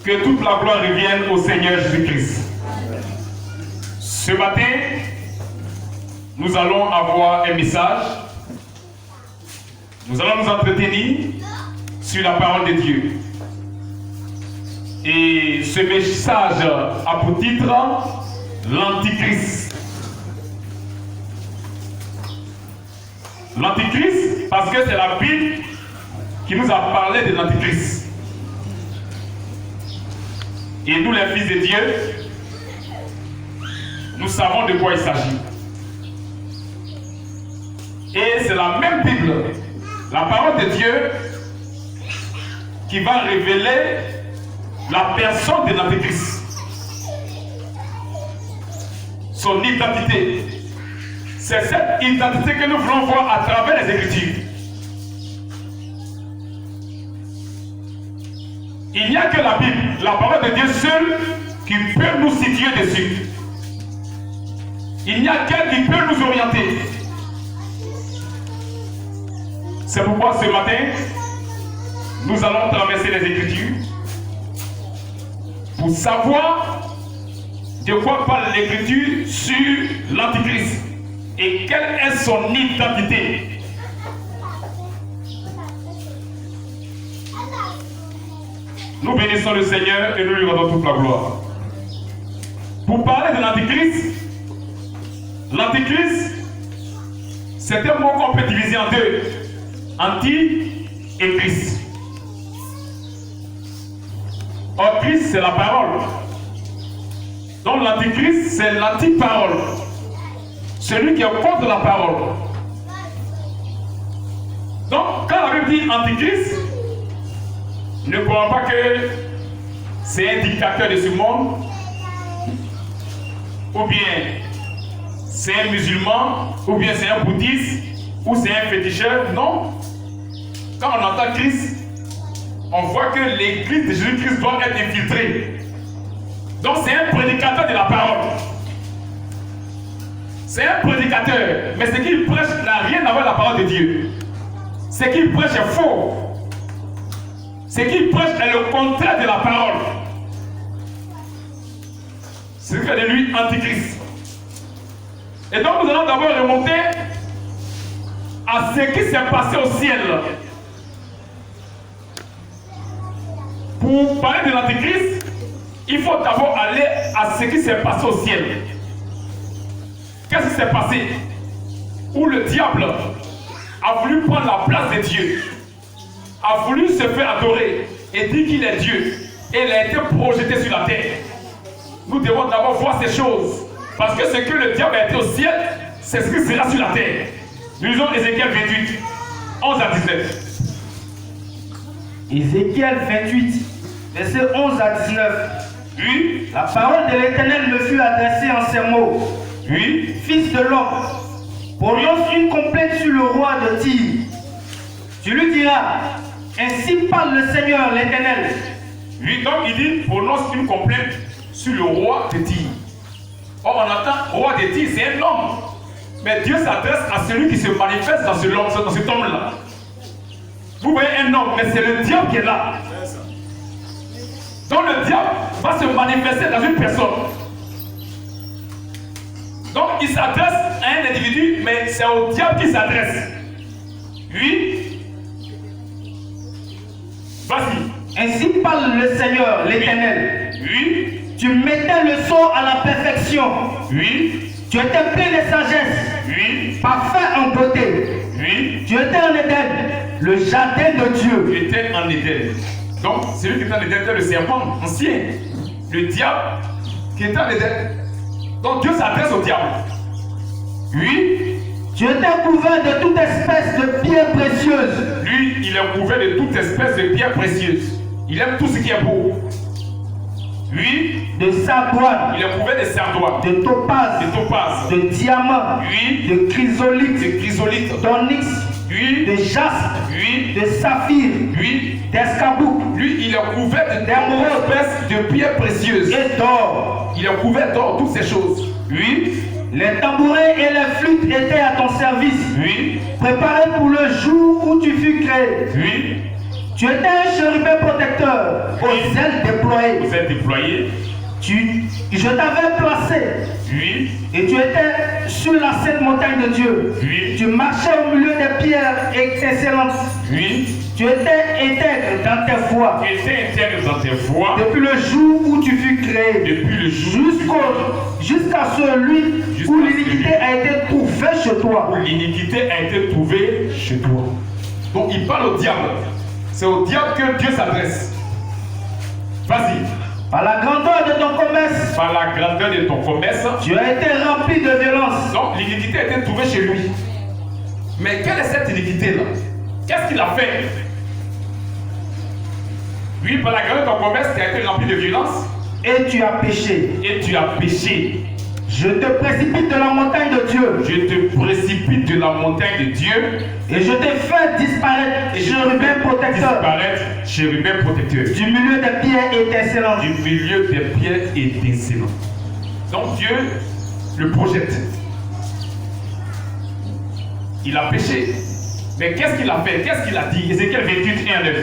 Que toute la gloire revienne au Seigneur Jésus-Christ. Ce matin, nous allons avoir un message. Nous allons nous entretenir sur la parole de Dieu. Et ce message a pour titre l'Antichrist. L'Antichrist, parce que c'est la Bible qui nous a parlé de l'Antichrist. Et nous, les fils de Dieu, nous savons de quoi il s'agit. Et c'est la même Bible, la parole de Dieu, qui va révéler la personne de l'Antéchrist. Son identité. C'est cette identité que nous voulons voir à travers les Écritures. Il n'y a que la Bible, la parole de Dieu seule, qui peut nous situer dessus. Il n'y a qu'elle qui peut nous orienter. C'est pourquoi ce matin, nous allons traverser les Écritures pour savoir de quoi parle l'Écriture sur l'Antichrist et quelle est son identité. Nous bénissons le Seigneur et nous lui rendons toute la gloire. Pour parler de l'Antichrist, c'est un mot qu'on peut diviser en deux. Anti et Christ. Or, Christ, c'est la parole. Donc, l'Antichrist, c'est l'anti-parole. Celui qui est contre la parole. Donc, quand la Bible dit Antichrist, ne croyons pas que c'est un dictateur de ce monde, ou bien c'est un musulman, ou bien c'est un bouddhiste, ou c'est un féticheur. Non. Quand on entend Christ, on voit que l'église de Jésus-Christ doit être infiltrée. Donc c'est un prédicateur de la parole. C'est un prédicateur, mais ce qu'il prêche n'a rien à voir avec la parole de Dieu. Ce qu'il prêche est faux. Ce qu'il prêche est le contraire de la parole. C'est ce que de lui Antichrist. Et donc nous allons d'abord remonter à ce qui s'est passé au ciel. Pour parler de l'Antichrist, il faut d'abord aller à ce qui s'est passé au ciel. Qu'est-ce qui s'est passé? Où le diable a voulu prendre la place de Dieu, a voulu se faire adorer et dit qu'il est Dieu. Et il a été projeté sur la terre. Nous devons d'abord voir ces choses. Parce que ce que le diable a été au ciel, c'est ce qui sera sur la terre. Nous lisons Ézéchiel 28, 11 à 19. Ézéchiel 28, versets 11 à 19. Oui. La parole de l'Éternel me fut adressée en ces mots. Oui. Fils de l'homme, prononce une complainte sur le roi de Tyr. Tu lui diras, ainsi parle le Seigneur l'Éternel. Oui, donc il dit, prononce une complainte sur le roi de Tyr. Or, on entend roi de Tyr, c'est un homme. Mais Dieu s'adresse à celui qui se manifeste dans cet homme-là. Vous voyez un homme, mais c'est le diable qui est là. Donc le diable va se manifester dans une personne. Donc il s'adresse à un individu, mais c'est au diable qu'il s'adresse. Oui. Vas-y. Ainsi parle le Seigneur l'Éternel. Oui. Tu mettais le son à la perfection. Oui. Tu étais plein de sagesse. Oui. Parfait en beauté. Oui. Tu étais en Éden, le jardin de Dieu. Tu étais en Éden. Donc, celui qui était en Éden était le serpent ancien. Le diable qui était en Éden. Donc, Dieu s'adresse au diable. Oui. Tu étais couvert de toute espèce de pierres précieuses. Lui, il est couvert de toute espèce de pierres précieuses. Il aime tout ce qui est beau. Oui. De sardoine. Il est couvert de sardoine. De topaz. De topaz. De diamant. Oui. De chrysolite. De chrysolite. D'onyx. Oui. De jaspe. Oui. De saphir. Oui. D'escarboucle. Lui, il est couvert d'émeraudes, de pierres précieuses. Et d'or. Il est couvert d'or, toutes ces choses. Oui. Les tambourins et les flûtes étaient à ton service. Oui. Préparés pour le jour où tu fus créé. Oui. Tu étais un chérubin protecteur, aux ailes déployées. Vous êtes déployé. Je t'avais placé. Oui. Et tu étais sur la sainte montagne de Dieu. Oui. Tu marchais au milieu des pierres excellentes. Oui. Tu étais intègre dans tes voies. Tu étais intègre dans tes voies. Depuis le jour où tu fus créé. Depuis le jour. Jusqu'à celui où l'iniquité a été trouvée chez toi. Où l'iniquité a été trouvée chez toi. Donc il parle au diable. C'est au diable que Dieu s'adresse. Vas-y. Par la grandeur de ton commerce. Par la grandeur de ton commerce. Tu as été rempli de violence. Donc l'iniquité a été trouvée chez lui. Mais quelle est cette iniquité-là? Qu'est-ce qu'il a fait? Lui, par la grandeur de ton commerce, tu as été rempli de violence. Et tu as péché. Et tu as péché. Je te précipite de la montagne de Dieu. Je te précipite de la montagne de Dieu. Et je te fais disparaître, chérubin protecteur. Disparaître, chérubin protecteur. Du milieu des pierres étincelantes. Du milieu des pierres étincelantes. Donc Dieu le projette. Il a péché. Mais qu'est-ce qu'il a fait? Qu'est-ce qu'il a dit? Ézéchiel 28, 1 à 9.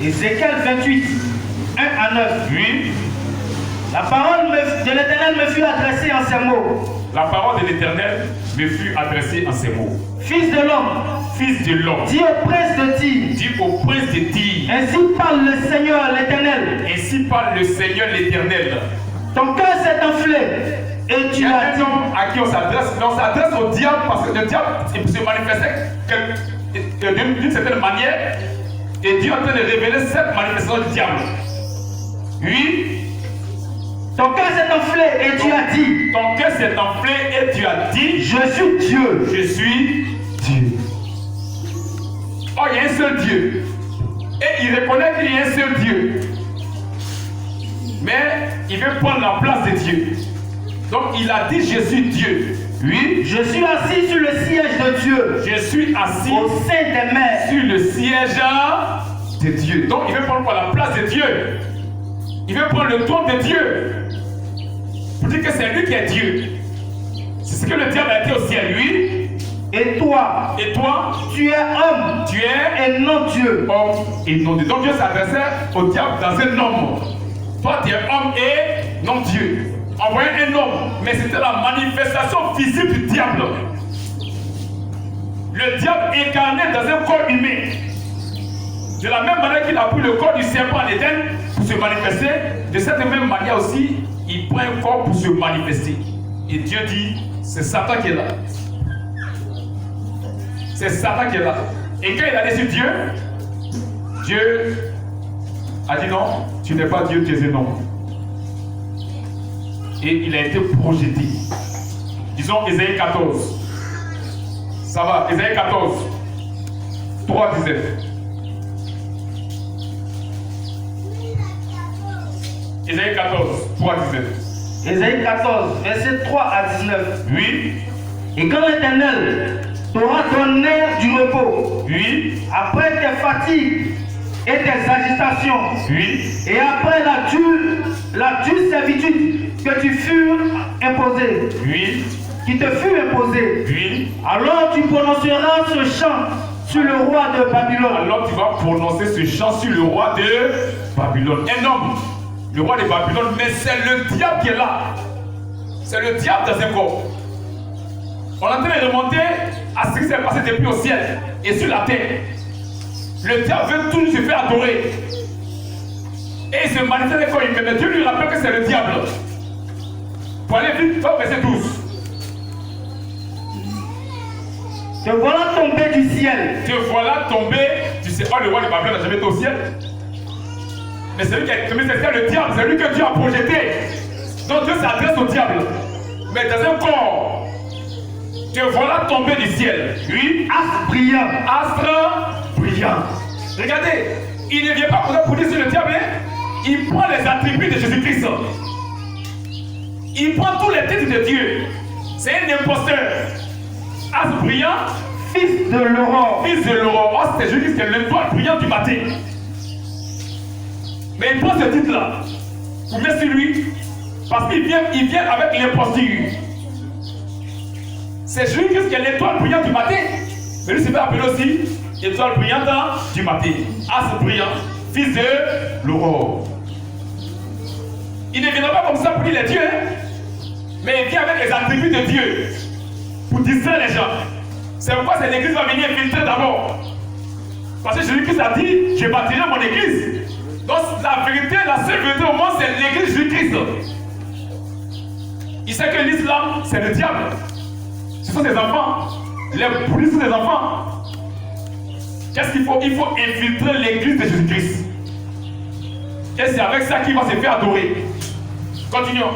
Ézéchiel 28, 1 à 9. Oui. La parole de l'Éternel me fut adressée en ces mots. La parole de l'Éternel me fut adressée en ces mots. Fils de l'homme. Fils de l'homme. Dis au prince de Tyr. Dis au prince de Tyr. Ainsi parle le Seigneur l'Éternel. Ainsi parle le Seigneur l'Éternel. Ton cœur s'est enflé. Et tu as dit. À qui on s'adresse? On s'adresse au diable parce que le diable se manifestait d'une certaine manière. Et Dieu est en train de révéler cette manifestation du diable. Oui. Ton cœur s'est enflé et tu as dit. Ton cœur s'est enflé et tu as dit. Je suis Dieu. Je suis Dieu. Oh, il y a un seul Dieu. Et il reconnaît qu'il y a un seul Dieu. Mais il veut prendre la place de Dieu. Donc il a dit je suis Dieu. Oui. Je suis assis sur le siège de Dieu. Je suis assis au sein des mers. Sur le siège de Dieu. Donc il veut prendre la place de Dieu. Il veut prendre le trône de Dieu. Pour dire que c'est lui qui est Dieu. C'est ce que le diable a été au ciel, lui. Et toi, tu es homme. Tu es et non Dieu. Homme et non Dieu. Donc Dieu s'adressait au diable dans un homme. Toi tu es homme et non Dieu. Envoyer un homme, mais c'était la manifestation physique du diable. Le diable incarné dans un corps humain. De la même manière qu'il a pris le corps du serpent en Éden pour se manifester, de cette même manière aussi, il prend un corps pour se manifester. Et Dieu dit, c'est Satan qui est là. C'est Satan qui est là. Et quand il a dit Dieu, Dieu a dit non, tu n'es pas Dieu, tu es un homme. Et il a été projeté. Disons Ésaïe 14. Ça va, Ésaïe 14. 3 à 19. Ésaïe 14, 3 à 19. Ésaïe 14, verset 3 à 19. Oui. Et quand l'Éternel t'aura donné du repos, oui, après tes fatigues et tes agitations, oui, et après la dure servitude que tu fus imposée, oui, qui te fut imposée, oui, alors tu prononceras ce chant sur le roi de Babylone. Alors tu vas prononcer ce chant sur le roi de Babylone. Un homme, le roi de Babylone, mais c'est le diable qui est là. C'est le diable dans un corps. On est en train de remonter à ce qui s'est passé depuis au ciel et sur la terre. Le diable veut toujours se faire adorer. Et il se manifeste quand il met. Mais Dieu lui rappelle que c'est le diable. Pour aller vite, va au verset 12. Te voilà tombé du ciel. Te voilà tombé du ciel. Oh, le roi de Babylone n'a jamais été au ciel. Mais c'est lui qui a tombé, c'est le diable. C'est lui que Dieu a projeté. Donc Dieu s'adresse au diable. Mais dans un corps. Te voilà tombé du ciel. Oui. Astre brillant. Astre brillant. Regardez, il ne vient pas pour dire sur le diable. Il prend les attributs de Jésus-Christ. Il prend tous les titres de Dieu. C'est un imposteur. Astre brillant. Fils de l'aurore. Fils de l'aurore. Oh, c'est Jésus-Christ, c'est l'étoile brillante du matin. Mais il prend ce titre-là. Vous mettez sur lui. Parce qu'il vient avec l'imposture. C'est Jésus-Christ qui est l'étoile brillante du matin. Mais lui, c'est fait appeler aussi étoile brillante du matin. As brillant, fils de l'aurore. Il ne viendra pas comme ça pour dire les dieux, hein? Mais il vient avec les attributs de Dieu pour distraire les gens. C'est pourquoi cette église va venir infiltrer d'abord. Parce que Jésus-Christ a dit, je bâtirai mon église. Donc la vérité, la seule vérité au monde, c'est l'église Jésus-Christ. Il sait que l'islam, c'est le diable. Ce sont des enfants. Les bouddhistes sont des enfants. Qu'est-ce qu'il faut? Il faut infiltrer l'église de Jésus-Christ. Et c'est avec ça qu'il va se faire adorer. Continuons.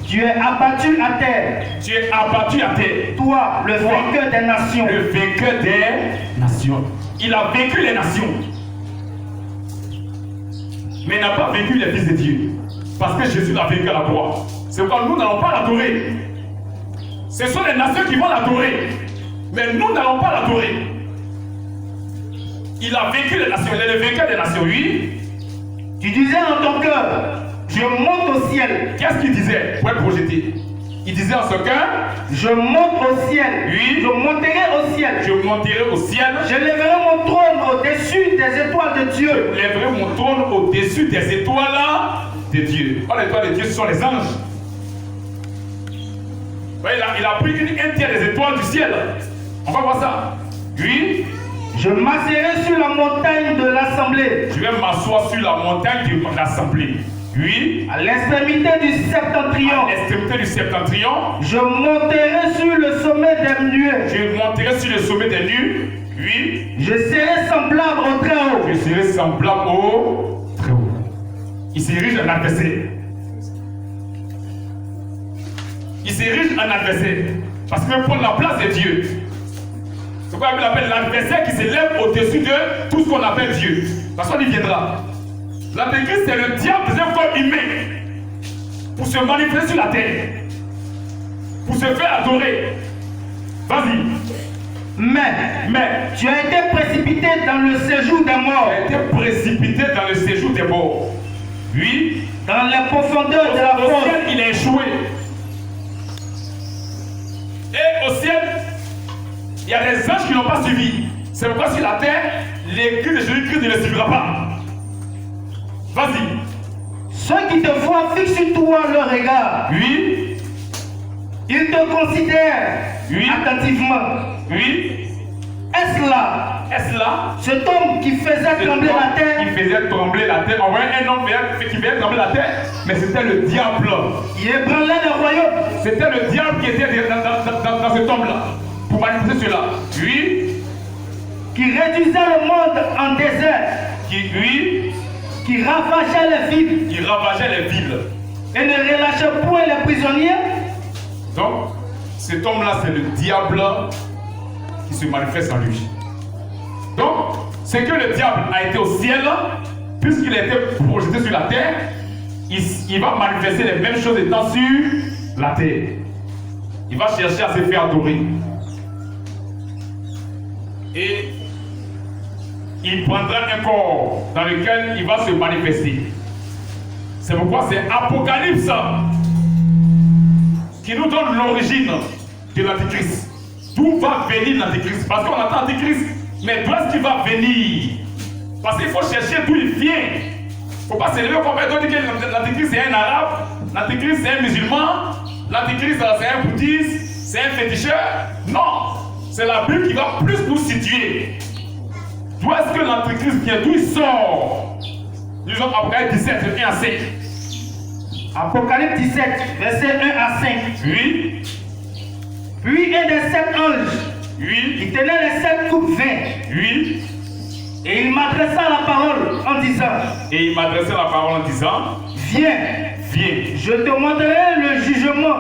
Tu es abattu à terre. Tu es abattu à terre. Toi, le vainqueur des nations. Le vainqueur des nations. Il a vaincu les nations. Mais il n'a pas vaincu les fils de Dieu. Parce que Jésus l'a vaincu à la croix. C'est pourquoi nous n'allons pas l'adorer. Ce sont les nations qui vont l'adorer. Mais nous n'allons pas l'adorer. Il a vaincu les nations. Il est le vainqueur des nations, oui. Tu disais en ton cœur, je monte au ciel. Qu'est-ce qu'il disait pour être projeté? Il disait en son cœur, je monte au ciel. Oui. Je monterai au ciel. Je monterai au ciel. Je lèverai mon trône au-dessus des étoiles de Dieu. Je lèverai mon trône au-dessus des étoiles de Dieu. Oh, les étoiles de Dieu, ce sont les anges. Il a pris un tiers des étoiles du ciel. On va voir ça. Oui. Je m'asserai sur la montagne de l'assemblée. Je vais m'asseoir sur la montagne de l'assemblée. Oui. À l'extrémité du septentrion. À l'extrémité du septentrion. Je monterai sur le sommet des nuées. Je monterai sur le sommet des nues. Oui. Je serai semblable au très haut. Je serai semblable au très haut. Il s'érige en adversaire. Il s'érige en adversaire. Parce qu'il veut prendre la place de Dieu. C'est quoi il appelle l'adversaire qui s'élève au-dessus de tout ce qu'on appelle Dieu. Parce qu'on y viendra. L'Antéchrist, c'est le diable des corps humains pour se manifester sur la terre, pour se faire adorer. Vas-y. Mais tu as été précipité dans le séjour des morts. Tu as été précipité dans le séjour des morts. Oui. Dans les profondeurs de la fosse. Au ciel, il a échoué. Et au ciel, il y a des anges qui n'ont pas suivi. C'est pourquoi sur la terre, l'écrit de Jésus-Christ ne le suivra pas. Vas-y. Ceux qui te voient fixent sur toi leur regard. Oui. Ils te considèrent attentivement. Oui. Est-ce là? Est-ce là? Cet homme qui faisait trembler la terre. Qui faisait trembler la terre. On voyait un homme qui faisait trembler la terre, mais c'était le diable. Il ébranlait le royaume. C'était le diable qui était dans cet homme-là, pour manifester cela. Oui. Qui réduisait le monde en désert. Qui ravageait les villes. Qui ravageait les villes. Et ne relâchait point les prisonniers. Donc, cet homme-là, c'est le diable qui se manifeste en lui. Donc, c'est que le diable a été au ciel, puisqu'il a été projeté sur la terre, il va manifester les mêmes choses étant sur la terre. Il va chercher à se faire adorer. Et il prendra un corps dans lequel il va se manifester. C'est pourquoi c'est Apocalypse qui nous donne l'origine de l'Antéchrist. D'où va venir l'Antéchrist? Parce qu'on attend l'Antéchrist, mais d'où est-ce qu'il va venir? Parce qu'il faut chercher d'où il vient. Il ne faut pas s'élever comme on dit que l'Antéchrist c'est un arabe, l'Antéchrist c'est un musulman, l'Antéchrist c'est un bouddhiste, c'est un féticheur. Non, c'est la Bible qui va plus nous situer. D'où est-ce que l'Antéchrist vient? D'où il sort? Lisons Apocalypse 17, 1 à 5. Apocalypse 17, verset 1 à 5. Oui. Puis un des 7 anges, Oui. il tenait les 7 coupes vins. Oui. Et il m'adressa la parole en disant. Et il m'adressait la parole en disant. Viens. Viens. Je te montrerai le jugement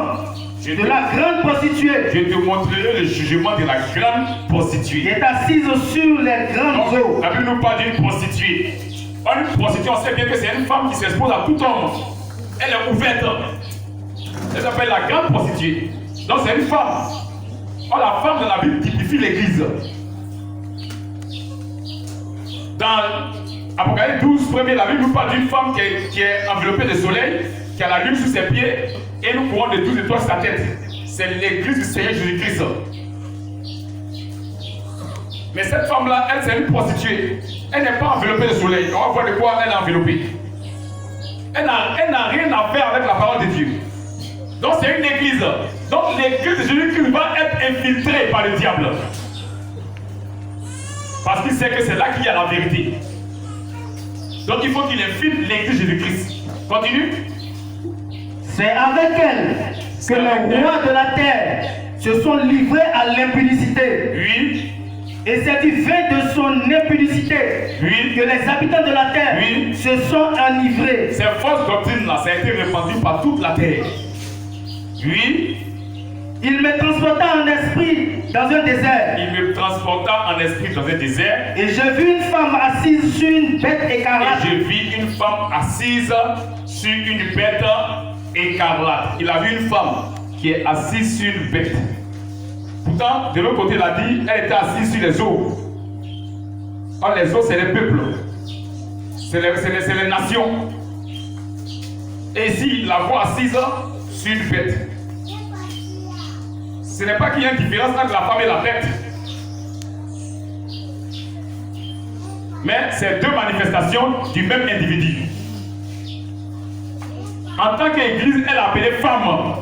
de la grande prostituée. Je te montrerai le jugement de la grande prostituée. Qui est assise sur les grandes eaux. La Bible nous parle d'une prostituée. Une prostituée, on sait bien que c'est une femme qui s'expose à tout homme. Elle est ouverte. Elle s'appelle la grande prostituée. Donc c'est une femme. Or la femme de la Bible typifie l'église. Dans Apocalypse 12, premier, la Bible nous parle d'une femme qui est enveloppée de soleil, qui a la lune sous ses pieds et une couronne de 12 étoiles sur sa tête. C'est l'église du Seigneur Jésus-Christ. Mais cette femme-là, elle, c'est une prostituée. Elle n'est pas enveloppée de soleil. On va voir de quoi elle est enveloppée. Elle n'a rien à faire avec la parole de Dieu. Donc c'est une église. Donc l'église de Jésus-Christ va être infiltrée par le diable. Parce qu'il sait que c'est là qu'il y a la vérité. Donc il faut qu'il infiltre l'église de Jésus-Christ. Continue. C'est avec elle que les rois de la terre se sont livrés à l'impudicité. Oui. Et c'est du vin de son impudicité que les habitants de la terre se sont enivrés. Ces fausses doctrines-là, ça a été répandu par toute la terre. Oui. Il me transporta en esprit dans un désert. Il me transporta en esprit dans un désert. Et j'ai vu une femme assise sur une bête écarlate. Et je vis une femme assise sur une bête écarlate. Il a vu une femme qui est assise sur une bête. Pourtant, de l'autre côté, il a dit, elle était assise sur les eaux. Or, les eaux, c'est les peuples. C'est les nations. Et ici, la voit assise sur une bête. Ce n'est pas qu'il y a une différence entre la femme et la bête. Mais c'est deux manifestations du même individu. En tant qu'église, elle est appelée femme.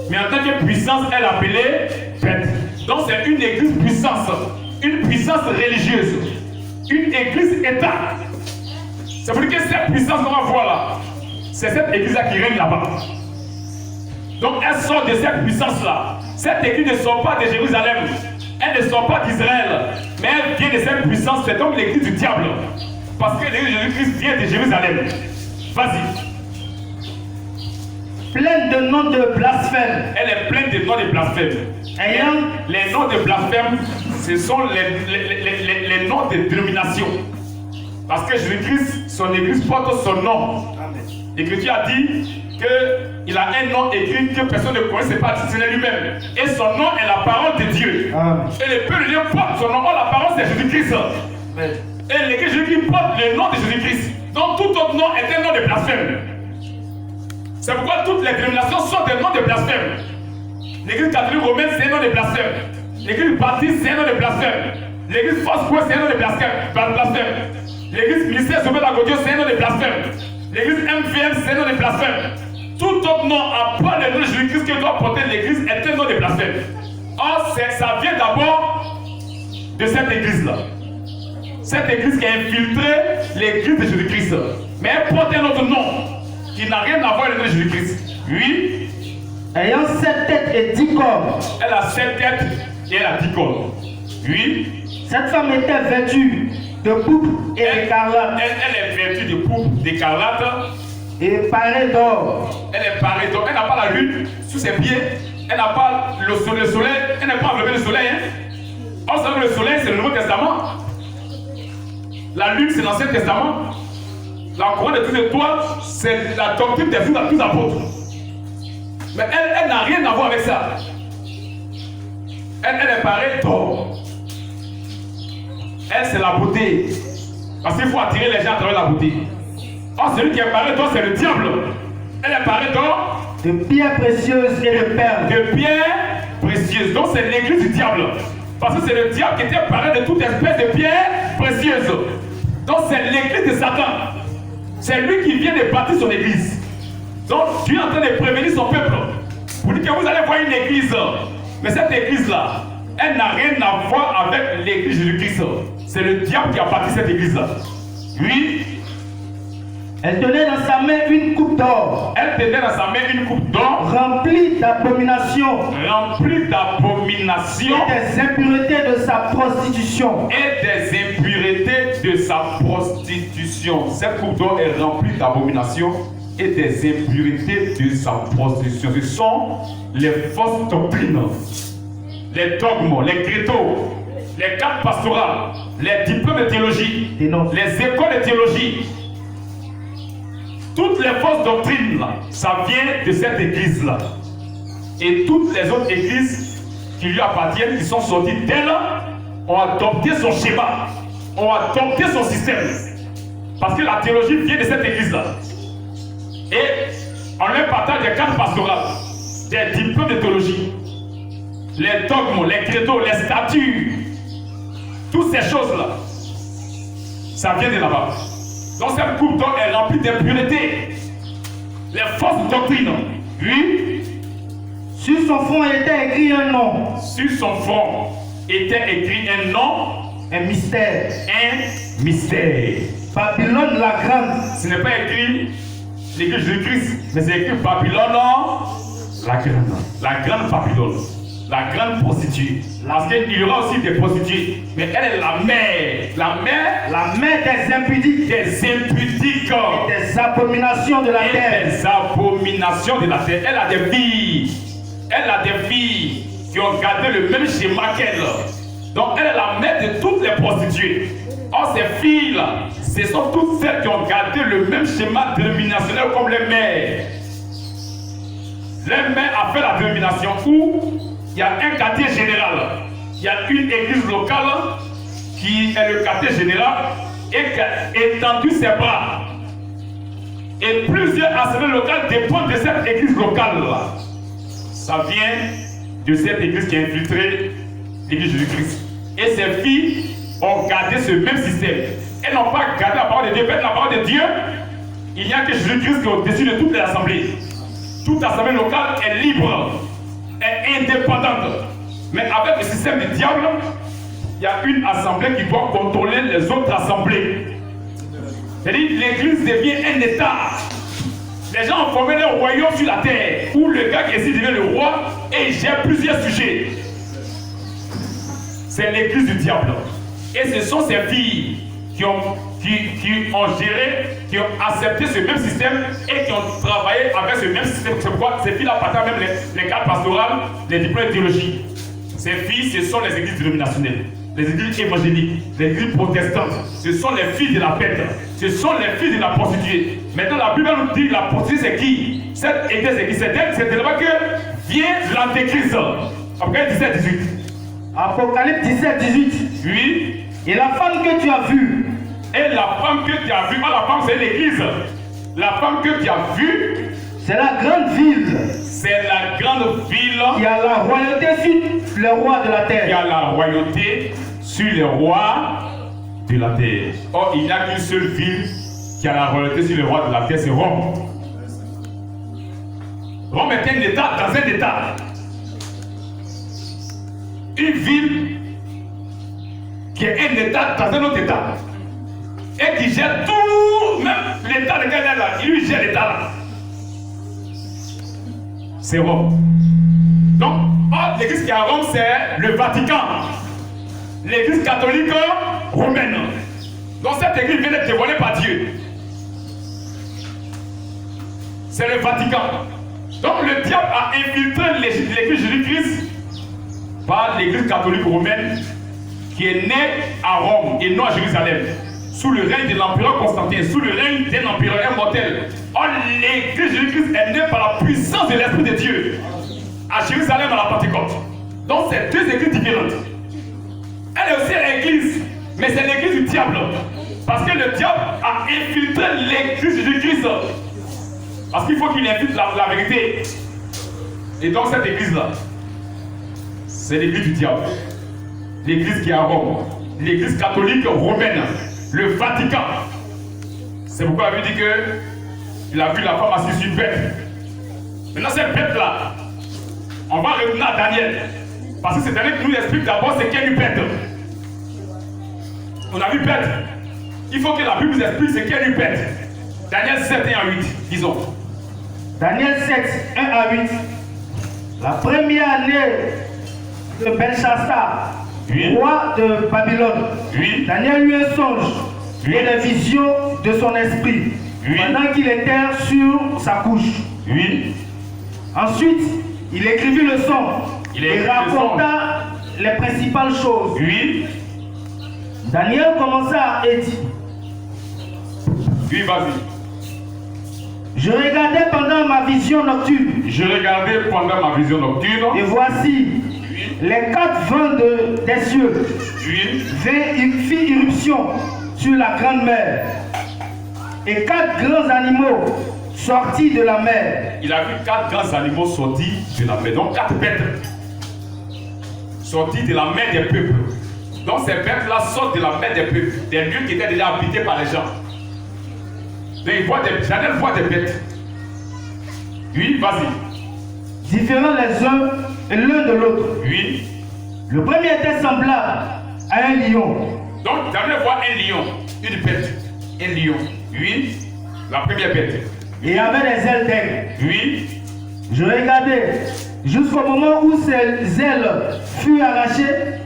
Mais en tant que puissance, elle est appelée bête. Donc c'est une église puissance. Une puissance religieuse. Une église état. C'est pour dire que cette puissance qu'on va voir là, c'est cette église-là qui règne là-bas. Donc elle sort de cette puissance-là. Cette église ne sort pas de Jérusalem. Elle ne sort pas d'Israël. Mais elle vient de cette puissance. C'est donc l'église du diable. Parce que l'église de Jésus-Christ vient de Jérusalem. Vas-y. Pleine de noms de blasphème. Elle est pleine de noms de blasphème. Les noms de blasphème, ce sont les noms de dénomination. Parce que Jésus-Christ, son église porte son nom. L'Écriture a dit qu'il a un nom écrit que personne ne connaît, c'est pas lui-même. Et son nom est la parole de Dieu. Amen. Et le peuple de Dieu porte son nom. Oh, la parole c'est Jésus-Christ. Et l'église de Jésus-Christ porte le nom de Jésus-Christ. Donc tout autre nom est un nom de blasphème. C'est pourquoi toutes les dénominations sont des noms de blasphème. L'église catholique romaine, c'est un nom de blasphème. L'église baptiste, c'est un nom de blasphème. L'église Foursquare, c'est un nom de blasphème. L'église ministère Sauvé d'Agodio, c'est un nom de blasphème. L'église MVM, c'est un nom de blasphème. Tout autre nom, à part le nom de Jésus-Christ que doit porter l'église, est un nom de blasphème. Or, ça vient d'abord de cette église-là. Cette église qui a infiltré l'église de Jésus-Christ. Mais elle porte un autre nom qui n'a rien à voir avec le nom de Jésus-Christ. Oui. Ayant 7 têtes et 10 corps. Elle a 7 têtes et elle a 10 corps. Oui. Cette femme était vêtue de pourpre et d'écarlate. Elle est vêtue de pourpre, d'écarlate. Et parée d'or. Elle est parée d'or. Elle n'a pas la lune sous ses pieds. Elle n'a pas le soleil. Elle n'est pas enveloppée de soleil. Or, vous savez, le soleil, c'est le Nouveau Testament. La lune, c'est l'Ancien Testament. La couronne de toutes les étoiles, c'est la doctrine des tous apôtres. Mais elle n'a rien à voir avec ça. Elle est parée d'or. Elle, c'est la beauté. Parce qu'il faut attirer les gens à travers la beauté. Or, celui qui est paré d'or, c'est le diable. Elle est parée d'or. De pierres précieuses et de perles. De pierres précieuses. Donc, c'est l'église du diable. Parce que c'est le diable qui était paré de toute espèce de pierres précieuses. Donc, c'est l'église de Satan. C'est lui qui vient de bâtir son église. Donc, Dieu est en train de prévenir son peuple. Pour dire que vous allez voir une église. Mais cette église-là, elle n'a rien à voir avec l'église de Jésus-Christ. C'est le diable qui a bâti cette église-là. Oui. Elle tenait dans sa main une coupe d'or. Elle tenait dans sa main une coupe d'or. Remplie d'abominations. Remplie d'abominations. Et des impuretés de sa prostitution. Et des impuretés de sa prostitution. Cette coupe d'or est remplie d'abominations et des impuretés de sa prostitution. Ce sont les fausses doctrines, les dogmes, les crétaux, les cartes pastorales, les diplômes de théologie, les écoles de théologie. Toutes les fausses doctrines, là, ça vient de cette église-là. Et toutes les autres églises qui lui appartiennent, qui sont sorties d'elle, ont adopté son schéma, ont adopté son système. Parce que la théologie vient de cette église-là. Et on leur partage des cartes pastorales, des diplômes de théologie, les dogmes, les crétaux, les statuts. Toutes ces choses-là, ça vient de là-bas. Donc cette coupe d'or est remplie d'impureté. Les fausses doctrines. Oui. Sur son front était écrit un nom. Sur son front était écrit un nom. Un mystère. Un mystère. Babylone la grande. Ce n'est pas écrit l'église de Christ, mais c'est écrit Babylone la grande. La grande Babylone. La grande prostituée. Parce qu'il y aura aussi des prostituées. Mais elle est la mère. La mère des impudiques. Des impudiques. Et des abominations de la terre. Des abominations de la terre. Elle a des filles. Elle a des filles qui ont gardé le même schéma qu'elle. Donc elle est la mère de toutes les prostituées. Or ces filles-là, ce sont toutes celles qui ont gardé le même schéma dénominationnel comme les mères. Les mères a fait la dénomination où il y a un quartier général. Il y a une église locale qui est le quartier général et qui a étendu ses bras. Et plusieurs assemblées locales dépendent de cette église locale-là. Ça vient de cette église qui a infiltré l'église de Jésus-Christ. Et ces filles ont gardé ce même système. Elles n'ont pas gardé la parole de Dieu. La parole de Dieu, il n'y a que Jésus-Christ qui est au-dessus de toutes les assemblées. Toute assemblée locale est libre, est indépendante. Mais avec le système du diable, il y a une assemblée qui doit contrôler les autres assemblées. C'est-à-dire l'église devient un État. Les gens ont formé leur royaume sur la terre, où le gars qui est ici devient le roi et il gère plusieurs sujets. C'est l'église du diable. Et ce sont ces filles qui ont géré, qui ont accepté ce même système et qui ont travaillé avec ce même système. C'est pourquoi ces filles-là partagent même les cadres pastorales, les diplômes de théologie. Ces filles, ce sont les églises dénominationnelles, les églises évangéliques, les églises protestantes. Ce sont les filles de la bête. Ce sont les filles de la prostituée. Maintenant, la Bible nous dit la prostituée, c'est qui? Cette église, c'est qui? C'est de là-bas que vient l'antéchrist. Apocalypse 17, 18. Apocalypse 17, 18. Oui. Et la femme que tu as vue. Et la femme que tu as vue, la femme c'est l'église. La femme que tu as vue, c'est la grande ville. C'est la grande ville qui a la royauté sur les rois de la terre. Qui a la royauté sur les rois de la terre. Or, il n'y a qu'une seule ville qui a la royauté sur les rois de la terre, c'est Rome. Rome est un État dans un État. Une ville qui est un État dans un autre État. Et qui gère tout, même l'État de Galilée là, il lui gère l'État là. C'est Rome. Donc, l'église qui est à Rome, c'est le Vatican. L'église catholique romaine. Donc cette église vient d'être dévoilée par Dieu. C'est le Vatican. Donc le diable a infiltré l'église Jésus-Christ par l'église catholique romaine qui est née à Rome et non à Jérusalem. Sous le règne de l'empereur Constantin, sous le règne d'un empereur immortel. Or, l'église Jésus-Christ est née par la puissance de l'Esprit de Dieu à Jérusalem à la Pentecôte. Donc, c'est deux églises différentes. Elle est aussi l'église, mais c'est l'église du diable. Parce que le diable a infiltré l'église de Jésus-Christ. Parce qu'il faut qu'il infiltre la vérité. Et donc, cette église-là, c'est l'église du diable. L'église qui est à Rome. L'église catholique romaine. Le Vatican. C'est pourquoi il dit que il a vu la femme assise sur une bête. Maintenant, cette bête-là, on va revenir à Daniel. Parce que c'est Daniel qui nous explique d'abord c'est quelle une bête. On a vu bête. Il faut que la Bible nous explique c'est quelle une bête. Daniel 7, 1 à 8, disons. Daniel 7, 1 à 8. La première année de Belshazzar, oui. Roi de Babylone, oui. Daniel eut un songe oui. et des visions de son esprit oui. pendant qu'il était sur sa couche. Oui. Ensuite, il écrivit le son et raconta les principales choses. Oui. Daniel commença et dit. Oui, vas-y. Je regardais pendant ma vision nocturne. Je regardais pendant ma vision nocturne. Et voici. Les quatre vents des cieux fit irruption sur la grande mer. Et quatre grands animaux sortis de la mer. Il a vu quatre grands animaux sortis de la mer. Donc quatre bêtes sortis de la mer des peuples. Donc ces bêtes-là sortent de la mer des peuples, des lieux qui étaient déjà habités par les gens. Donc Daniel voit des bêtes. Oui, vas-y. Différents les uns et l'un de l'autre. Oui. Le premier était semblable à un lion. Donc Daniel voit un lion, une bête, un lion. Oui, la première bête. Et avait des ailes d'aigle. Oui. Je regardais jusqu'au moment où ses ailes furent arrachées.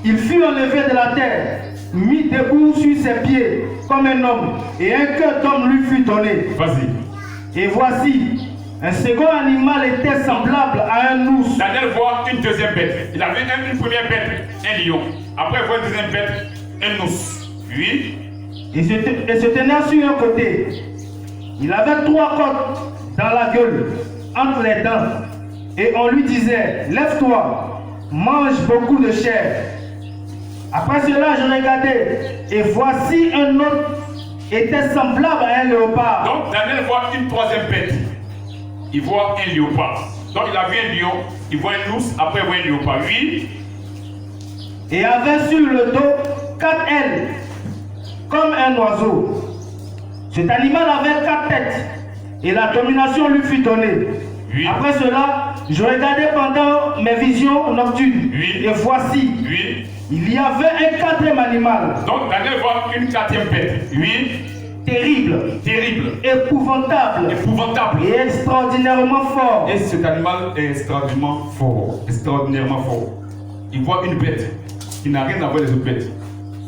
Il fut enlevé de la terre, mis debout sur ses pieds comme un homme, et un cœur d'homme lui fut donné. Vas-y. Et voici, un second animal était semblable à un ours. Daniel voit une deuxième bête. Il avait une première bête, un lion. Après, il voit une deuxième bête, un ours. Oui. Et se tenait sur un côté. Il avait 3 côtes dans la gueule, entre les dents. Et on lui disait, lève-toi, mange beaucoup de chair. Après cela, je regardais, et voici un autre était semblable à un léopard. Donc Daniel voit une troisième bête. Il voit un léopard. Donc il a vu un lion, il voit un ours, après il voit un léopard. Oui. Et avait sur le dos 4 ailes, comme un oiseau. Cet animal avait 4 têtes, et la domination lui fut donnée. Oui. Après cela, je regardais pendant mes visions nocturnes. Oui. Et voici, Oui. il y avait un 4e animal. Donc Daniel voit une 4e bête. Oui. Terrible, Terrible. épouvantable, Épouvantable. et extraordinairement fort. Et cet animal est extraordinairement fort. Extraordinairement fort. Il voit une bête qui n'a rien à voir avec les autres bêtes.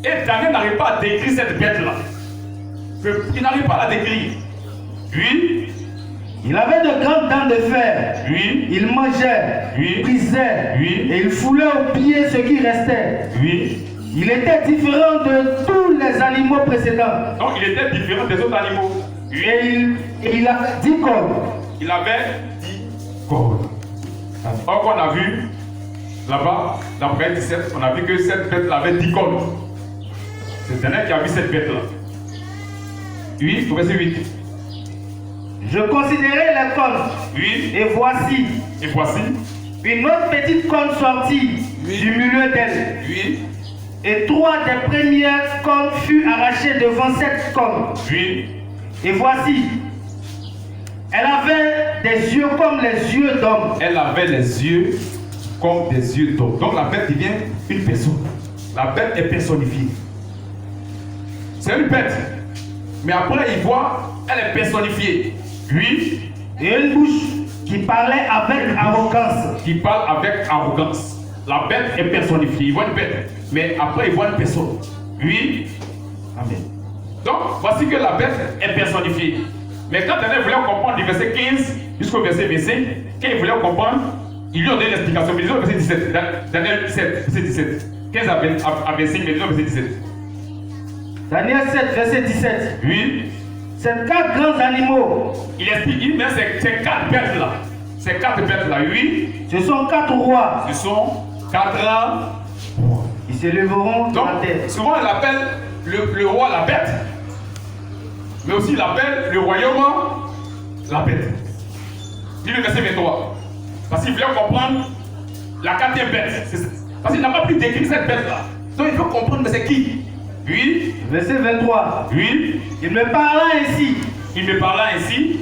Et Daniel n'arrive pas à décrire cette bête-là. Il n'arrive pas à la décrire. Oui. Il avait de grandes dents de fer. Oui. Il mangeait, Oui. brisait, Oui. et il foulait aux pieds ce qui restait. Oui. Il était différent de tous les animaux précédents. Donc il était différent des autres animaux. Oui. Et il avait 10 cornes. Il avait 10 cornes. Or qu'on a vu là-bas, dans Proverbe 17, on a vu que cette bête-là avait 10 cornes. C'est Daniel qui a vu cette bête-là. Oui, verset 8. Je considérais les cornes. Oui. Et voici, Et voici. une autre petite corne sortie Oui. du milieu d'elle. Oui. Et 3 des premières cornes furent arrachées devant cette corne. Oui. Et voici, elle avait des yeux comme les yeux d'homme. Elle avait les yeux comme des yeux d'homme. Donc la bête devient une personne. La bête est personnifiée. C'est une bête. Mais après, il voit, elle est personnifiée. Oui. Et une bouche qui parlait avec arrogance. Qui parle avec arrogance. La bête est personnifiée. Il voit une bête. Mais après, il voit une personne. Oui. Amen. Donc, voici que la bête est personnifiée. Mais quand Daniel voulait comprendre du verset 15 jusqu'au verset 25, quand il voulait comprendre, il lui a donné l'explication. Mais disons verset 17. Daniel 7, verset 17. 15 à 25, mais disons verset 17. Daniel 7, verset 17. Oui. Ces 4 grands animaux, Il explique, il met ces 4 bêtes-là. Ces 4 bêtes-là, oui. ce sont 4 rois. Ce sont 4 rois. Ils se lèveront de Donc, la terre. souvent on appelle le roi la bête. Mais aussi il appelle le royaume la bête. Dis le verset 23. Parce qu'il voulait comprendre la 4e bête. Parce qu'il n'a pas pu décrire cette bête-là. Donc il veut comprendre, mais c'est qui? Oui. Verset 23. Oui. Il me parla ainsi. Il me parla ainsi.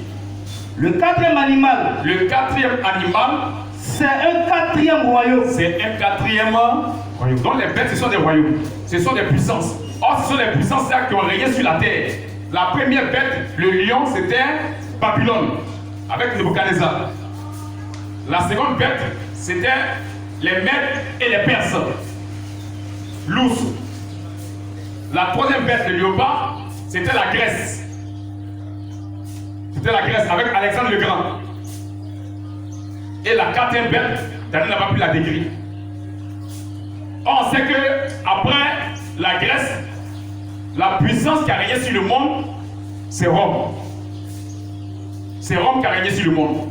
Le 4e animal, Le 4e animal, c'est un 4e royaume. c'est un 4e royaume. Donc les bêtes, ce sont des royaumes. Ce sont des puissances. Or, ce sont des puissances là qui ont régné sur la terre. La première bête, le lion, c'était Babylone, avec Nebuchadnezzar. La seconde bête, c'était les Mèdes et les Perses. L'ours. La troisième bête, le léopard, c'était la Grèce. C'était la Grèce avec Alexandre le Grand. Et la 4e bête, Daniel n'a pas pu la décrire. Or, on sait que après la Grèce, la puissance qui a régné sur le monde, c'est Rome. C'est Rome qui a régné sur le monde.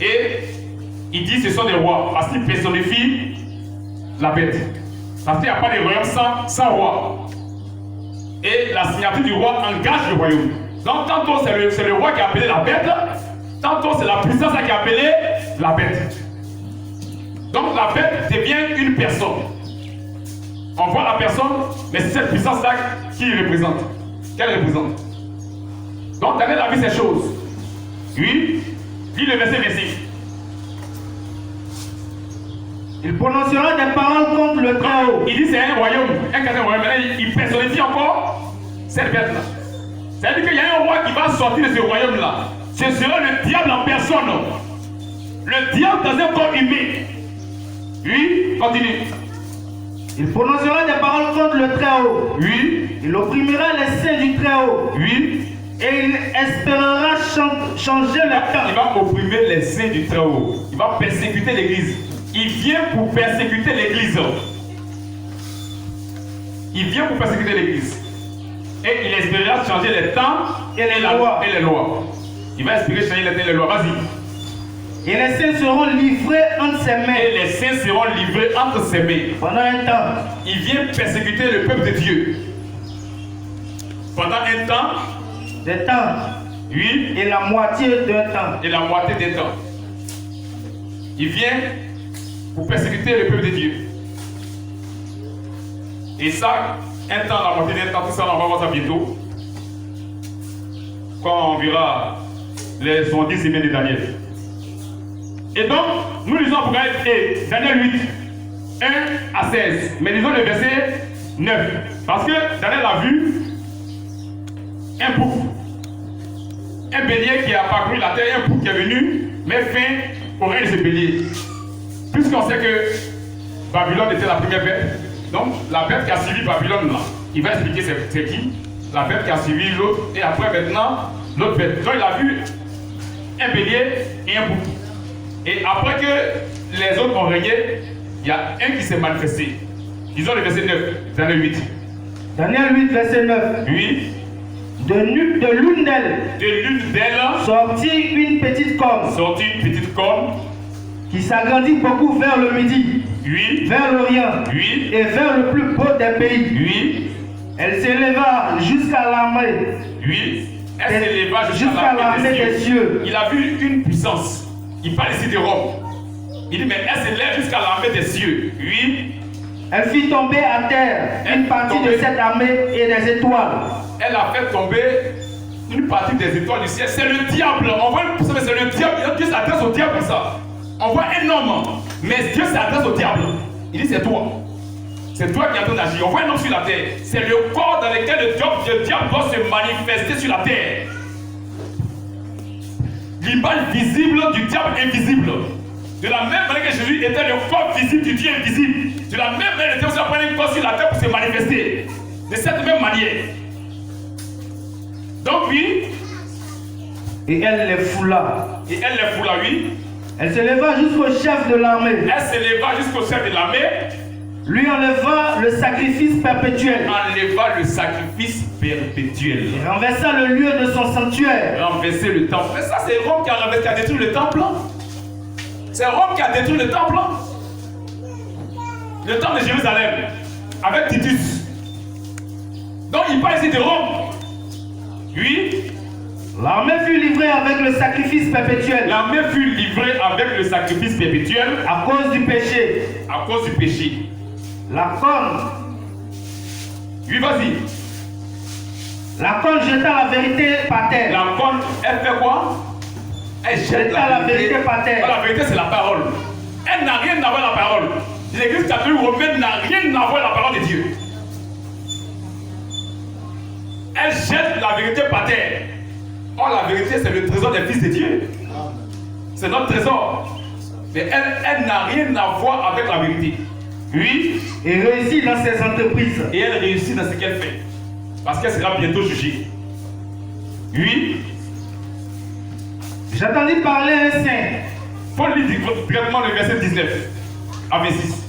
Et il dit que ce sont des rois, parce qu'ils personnifient la bête. Parce qu'il n'y a pas de royaume sans roi. Et la signature du roi engage le royaume. Donc tantôt c'est le roi qui a appelé la bête, tantôt c'est la puissance qui a appelé la bête. Donc la bête devient une personne. On voit la personne, mais c'est cette puissance-là qui représente. Qu'elle représente. Donc Daniel a vu ces choses. Oui, lis le verset 26. Il prononcera des paroles contre le Très-Haut. Il dit c'est un royaume, un quatrième royaume. Maintenant, il personnifie encore cette bête-là. C'est-à-dire qu'il y a un roi qui va sortir de ce royaume-là. Ce sera le diable en personne. Le diable dans un corps humain. Oui, continue. Il prononcera des paroles contre le Très-Haut. Oui. Il opprimera les saints du Très-Haut. Oui. Et il espérera changer le temps. Il va opprimer les saints du Très-Haut. Il va persécuter l'église. Il vient pour persécuter l'église. Il vient pour persécuter l'église. Et il espérera changer les temps et les lois. Il va espérer changer les temps et les lois. Vas-y. Et les saints seront livrés entre ses mains. Et les saints seront livrés entre ses mains. Pendant un temps. Il vient persécuter le peuple de Dieu. Pendant un temps. Des temps. Oui. Et la moitié d'un temps. Et la moitié d'un temps. Il vient pour persécuter le peuple de Dieu. Et ça, un temps, la moitié d'un temps, tout ça, on va voir ça bientôt. Quand on verra les 70 semaines de Daniel. Et donc, nous lisons Apocalypse et Daniel 8, 1 à 16. Mais lisons le verset 9. Parce que Daniel a vu un bouc. Un bélier qui a parcouru la terre, un bouc qui est venu mettre fin au règne de ce bélier. Puisqu'on sait que Babylone était la première bête, donc la bête qui a suivi Babylone, là, il va expliquer c'est qui, la bête qui a suivi l'autre, et après maintenant, l'autre bête. Donc il a vu un bélier et un bouc. Et après que les autres ont régné, il y a un qui s'est manifesté. Disons le verset 9, Daniel 8. Daniel 8, verset 9. Oui. De l'une d'elles. De l'une d'elles. Sortit une petite corne. Sortit une petite corne. Qui s'agrandit beaucoup vers le midi. Oui. Vers l'Orient. Oui. Et vers le plus beau des pays. Oui. Elle s'éleva jusqu'à l'armée. Oui. Elle s'éleva jusqu'à l'armée des cieux. Il a vu une puissance. Il parle ici de Rome. Il dit, mais elle s'élève jusqu'à l'armée des cieux. Oui. Elle fit tomber à terre une partie de cette armée et des étoiles. Elle a fait tomber une partie des étoiles du ciel. C'est le diable. On voit, c'est le diable. Dieu s'adresse au diable comme ça. On voit un homme, mais Dieu s'adresse au diable. Il dit, c'est toi. C'est toi qui es en train d'agir. On voit un homme sur la terre. C'est le corps dans lequel le diable doit se manifester sur la terre. L'image visible du diable invisible. De la même manière que Jésus était le corps visible du Dieu invisible. De la même manière, le diable doit prendre un corps sur la terre pour se manifester. De cette même manière. Donc oui. Et elle les foula. Et elle les foula, oui. Elle se leva jusqu'au chef de l'armée. Elle se leva jusqu'au chef de l'armée. Lui enleva le sacrifice perpétuel. Enleva le sacrifice perpétuel. Il renversa le lieu de son sanctuaire. Renverser le temple. Mais ça, c'est Rome qui a détruit le temple. C'est Rome qui a détruit le temple. Le temple de Jérusalem. Avec Titus. Donc, il parle ici de Rome. Oui. L'armée fut livrée avec le sacrifice perpétuel. L'armée fut livrée avec le sacrifice perpétuel. À cause du péché. À cause du péché. La corne. Oui, vas-y. La corne jeta la vérité par terre. La corne, elle fait quoi? Elle jette la vérité par terre. La vérité, c'est la parole. Elle n'a rien à voir avec la parole. L'église catholique romaine n'a rien à voir avec la parole de Dieu. Elle jette la vérité par terre. Or, la vérité, c'est le trésor des fils de Dieu. C'est notre trésor. Mais elle n'a rien à voir avec la vérité. Oui. Et réussit dans ses entreprises. Et elle réussit dans ce qu'elle fait. Parce qu'elle sera bientôt jugée. Oui. J'entendis parler un saint. Paul lit directement le verset 19 à 26.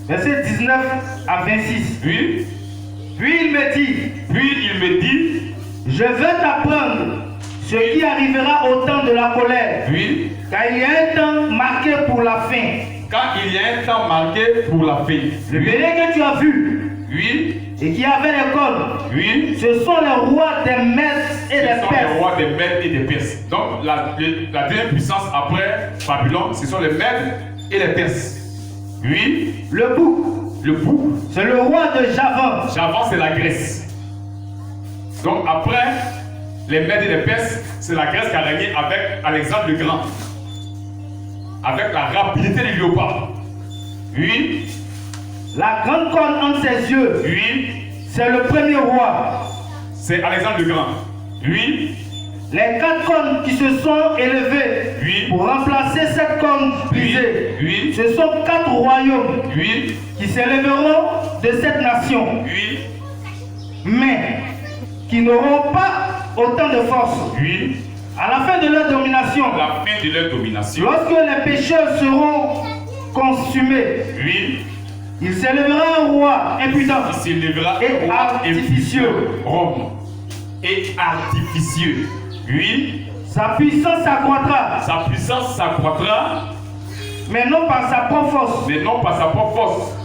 Verset 19 à 26. Oui. Puis il me dit, je veux t'apprendre ce qui arrivera au temps de la colère. Oui. Car il y a un temps marqué pour la fin. Quand il y a un temps marqué pour la fin. Le bélier que tu as vu. Oui. Et qui avait les cornes. Oui. Ce sont les rois des Mèdes et des Perses. Ce sont les rois des Mèdes et des Perses. Donc la deuxième puissance après Babylone, ce sont les Mèdes et les Perses. Oui. Le bouc. Le bouc. C'est le roi de Javan. Javan, c'est la Grèce. Donc après les Mèdes et les Perses, c'est la Grèce qui a régné avec Alexandre le Grand. Avec la rapidité du léopard. Oui. La grande corne entre ses yeux. Oui. C'est le premier roi. C'est Alexandre le Grand. Oui. Les 4 cornes qui se sont élevées, oui, pour remplacer cette corne brisée, oui, oui, ce sont 4 royaumes, oui, qui s'élèveront de cette nation, oui, mais qui n'auront pas autant de force. Oui. À la fin de leur domination, lorsque les pécheurs seront consumés, oui, il s'élèvera un roi impudent et artificieux. Rome et artificieux. Oui. Sa puissance s'accroîtra. Mais non par sa propre force.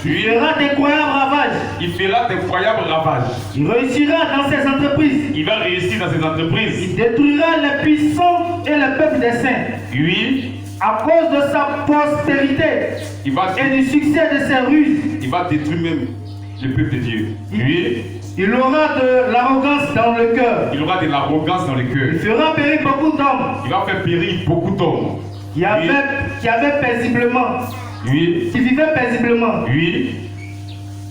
Il fera d'incroyables ravages. Il réussira dans ses entreprises. Il va réussir dans ses entreprises. Il détruira les puissants et le peuple des saints. Oui. À cause de sa prospérité et du succès de ses ruses. Il va détruire même le peuple de Dieu. Oui. Il aura de l'arrogance dans le cœur. Il fera périr beaucoup d'hommes. Il va faire périr beaucoup d'hommes. Qui avaient paisiblement. Oui. Qui vivaient paisiblement. Oui.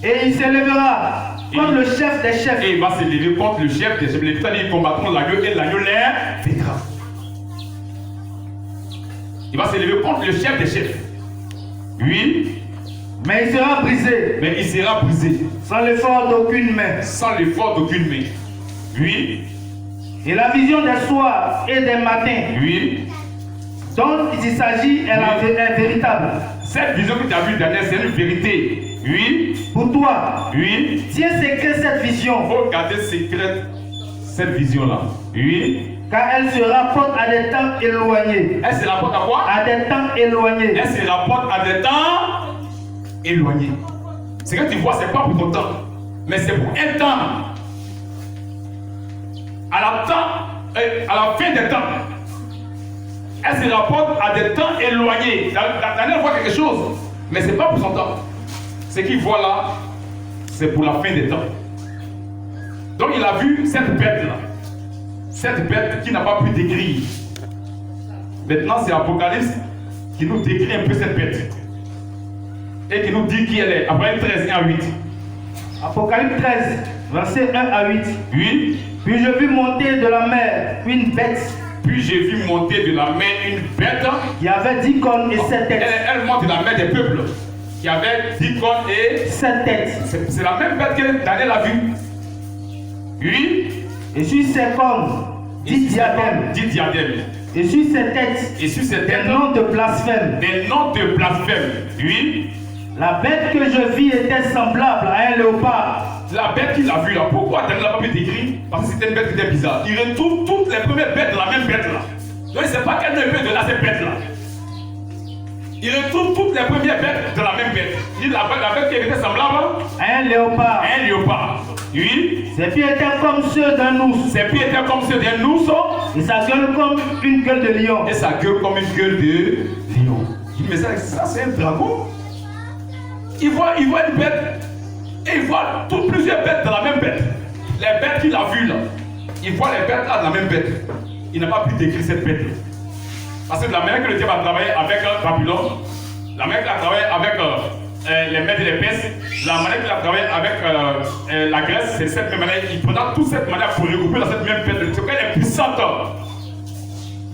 Et il s'élèvera contre le chef des chefs. Et il va s'élever contre le chef des chefs. Les États-Unis combattront l'agneau et l'agneau les vaincra. Il va s'élever contre le chef des chefs. Oui. Mais il sera brisé. Sans l'effort d'aucune main. Oui. Et la vision des soirs et des matins. Oui. Dont il s'agit est véritable. Cette vision que tu as vue, Daniel, c'est une vérité. Oui. Pour toi. Oui. Tiens secret cette vision. Il faut garder secret cette vision-là. Oui. Car elle se rapporte à des temps éloignés. Elle se rapporte à quoi? À des temps éloignés. Elle se rapporte à des temps éloignés. Ce que tu vois, ce n'est pas pour ton temps, mais c'est pour un temps. À la fin des temps, elle se rapporte à des temps éloignés. Daniel voit quelque chose, mais ce n'est pas pour son temps. Ce qu'il voit là, c'est pour la fin des temps. Donc il a vu cette bête-là. Cette bête qui n'a pas pu décrire. Maintenant, c'est Apocalypse qui nous décrit un peu cette bête. Et qui nous dit qui elle est. Après 13, 1 à 8. Apocalypse 13, verset 1 à 8. Oui. Puis je vis monter de la mer une bête. Qui avait 10 cornes et 7 têtes. Elle monte de la mer des peuples. Qui avait 10 cornes et 7 têtes. C'est la même bête que Daniel a vue. Oui. Et sur ses cornes, 10 diadèmes. Et sur ses têtes, des noms de blasphème. Oui. La bête que je vis était semblable à un léopard. La bête qu'il a vue là, pourquoi Daniel n'a pas pu décrire? Parce que c'était une bête qui était bizarre. Il retrouve toutes les premières bêtes de la même bête là. Donc il ne sait pas quelle est de là cette bête là. Il retrouve toutes les premières bêtes de la même bête. Il dit la bête qui était semblable à un léopard. Oui. Ses pieds étaient comme ceux d'un ours. Et sa gueule comme une gueule de lion. Mais ça c'est un dragon. Il voit une bête. Et il voit plusieurs bêtes dans la même bête. Les bêtes qu'il a vues là. Il voit les bêtes là dans la même bête. Il n'a pas pu décrire cette bête là. Parce que de la manière que le diable a travaillé avec Babylone, la manière qu'il a travaillé avec les Mèdes et les Perses, la manière qu'il a travaillé avec la Grèce, c'est cette même manière. Il prendra toute cette manière pour regrouper dans cette même bête. C'est qu'elle est puissante.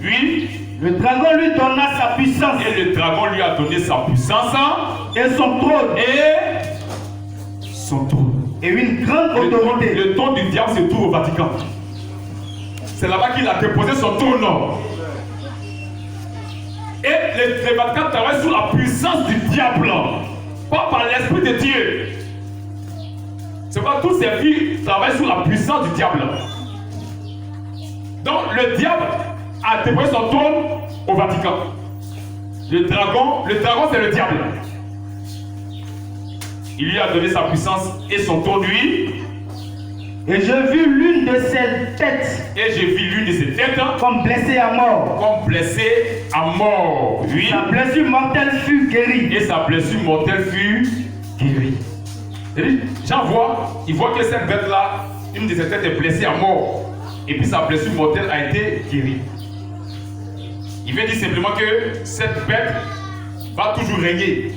Oui. Le dragon lui donna sa puissance. Et le dragon lui a donné sa puissance. Et son trône. Et une grande autorité. Le trône du diable se trouve au Vatican. C'est là-bas qu'il a déposé son trône. Et le Vatican travaille sous la puissance du diable. Pas par l'esprit de Dieu. C'est pas toutes ces filles travaillent sous la puissance du diable. Donc le diable a déposé son trône au Vatican. Le dragon c'est le diable. Il lui a donné sa puissance et son trône lui. Et je vis l'une de ses têtes. Et j'ai vu l'une de ses têtes comme blessée à mort. Comme blessée à mort. Oui. Sa blessure mortelle fut guérie. Et sa blessure mortelle fut guérie. Jean voit, il voit que cette bête-là, une de ses têtes est blessée à mort. Et puis sa blessure mortelle a été guérie. Il veut dire simplement que cette bête va toujours régner.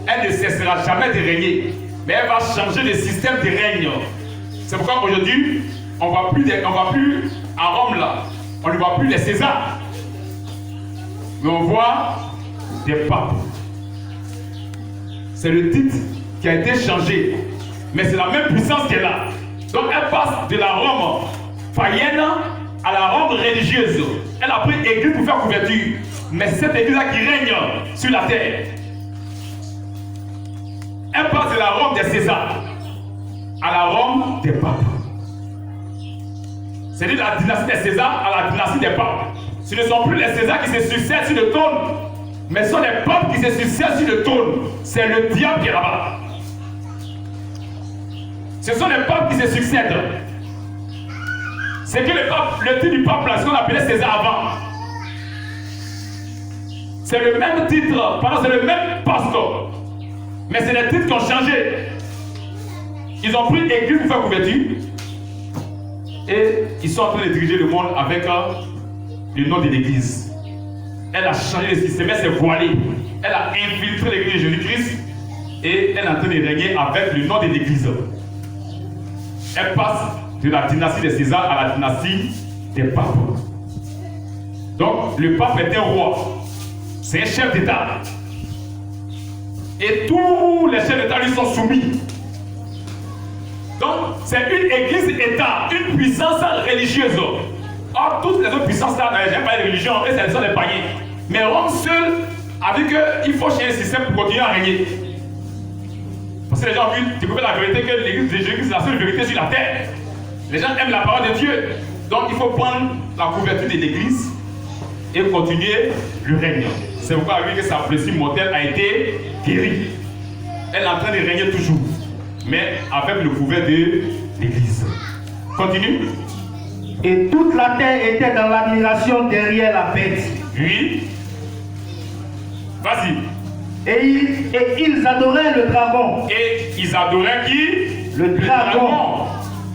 Elle ne cessera jamais de régner. Mais elle va changer le système de règne. C'est pourquoi aujourd'hui, on ne va plus à Rome là. On ne voit plus les Césars. Mais on voit des papes. C'est le titre qui a été changé. Mais c'est la même puissance qu'elle a. Donc elle passe de la Rome païenne à la Rome religieuse. Elle a pris église pour faire couverture. Mais c'est cette église-là qui règne sur la terre. Elle passe de la Rome des Césars à la Rome des papes. C'est-à-dire de la dynastie des Césars à la dynastie des papes. Ce ne sont plus les Césars qui se succèdent sur le trône, mais ce sont les papes qui se succèdent sur le trône. C'est le diable qui est là-bas. Ce sont les papes qui se succèdent. C'est que le titre du pape, là, ce qu'on appelait César avant. C'est le même titre, pardon, c'est le même pasteur. Mais c'est les titres qui ont changé. Ils ont pris l'église pour faire couverture. Et ils sont en train de diriger le monde avec le nom de l'église. Elle a changé le système, elle s'est voilée. Elle a infiltré l'église de Jésus-Christ. Et elle est en train de régner avec le nom de l'église. Elle passe de la dynastie des Césars à la dynastie des papes. Donc le pape est un roi. C'est un chef d'État. Et tous les chefs d'État lui sont soumis. Donc, c'est une église-État, une puissance religieuse. Or, toutes les autres puissances-là, j'aime pas les religions, eux, ce sont les païens. Mais Rome seul a dit qu'il faut changer le système pour continuer à régner. Parce que les gens ont vu découvrir la vérité que l'église de Jésus c'est la seule vérité sur la terre. Les gens aiment la parole de Dieu. Donc, il faut prendre la couverture de l'église et continuer le règne. C'est pourquoi lui que sa blessure mortelle a été guérie. Elle est en train de régner toujours, mais avec le couvert de l'église. Continue. Et toute la terre était dans l'admiration derrière la bête. Oui. Vas-y. Et ils adoraient le dragon. Et ils adoraient qui? Le dragon.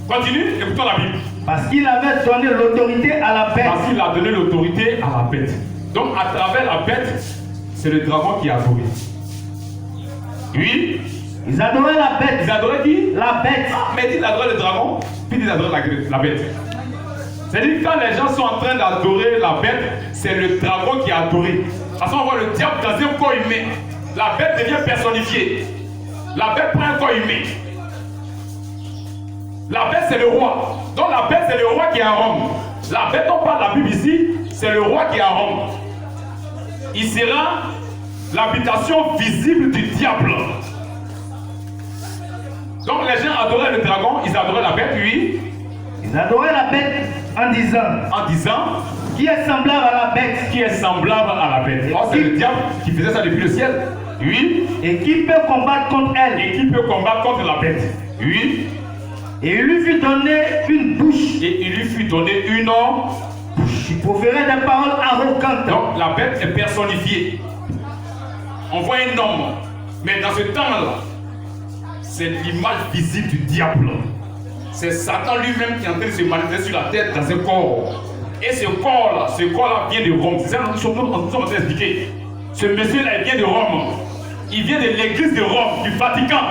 Continue, écoutons la Bible. Parce qu'il avait donné l'autorité à la bête. Parce qu'il a donné l'autorité à la bête. Donc à travers la bête, c'est le dragon qui a adoré. Oui. Ils adoraient la bête. Ils adoraient qui? La bête. Ah, mais ils adoraient le dragon, puis ils adoraient la bête. C'est-à-dire que quand les gens sont en train d'adorer la bête, c'est le dragon qui a adoré. Parce qu'on voit le diable dans un corps humain. La bête devient personnifiée. La bête prend un corps humain. La bête c'est le roi. Donc la bête c'est le roi qui est à Rome. La bête dont parle la Bible ici, c'est le roi qui est à Rome. Il sera l'habitation visible du diable. Donc les gens adoraient le dragon, ils adoraient la bête, oui. Ils adoraient la bête en disant qui est semblable à la bête. Qui est semblable à la bête. Oh, c'est le diable qui faisait ça depuis le ciel. Oui. Et qui peut combattre contre elle. Et qui peut combattre contre la bête. Oui. Et il lui fut donné une bouche. Et il lui fut donné une bouche. Il proférait des paroles arrogantes. Donc la bête est personnifiée. On voit un homme. Mais dans ce temps-là, c'est l'image visible du diable. C'est Satan lui-même qui est en train de se manifester sur la terre dans un corps. Et ce corps-là vient de Rome. C'est ça que nous sommes en train d'expliquer. Ce monsieur-là, il vient de Rome. Il vient de l'église de Rome, du Vatican.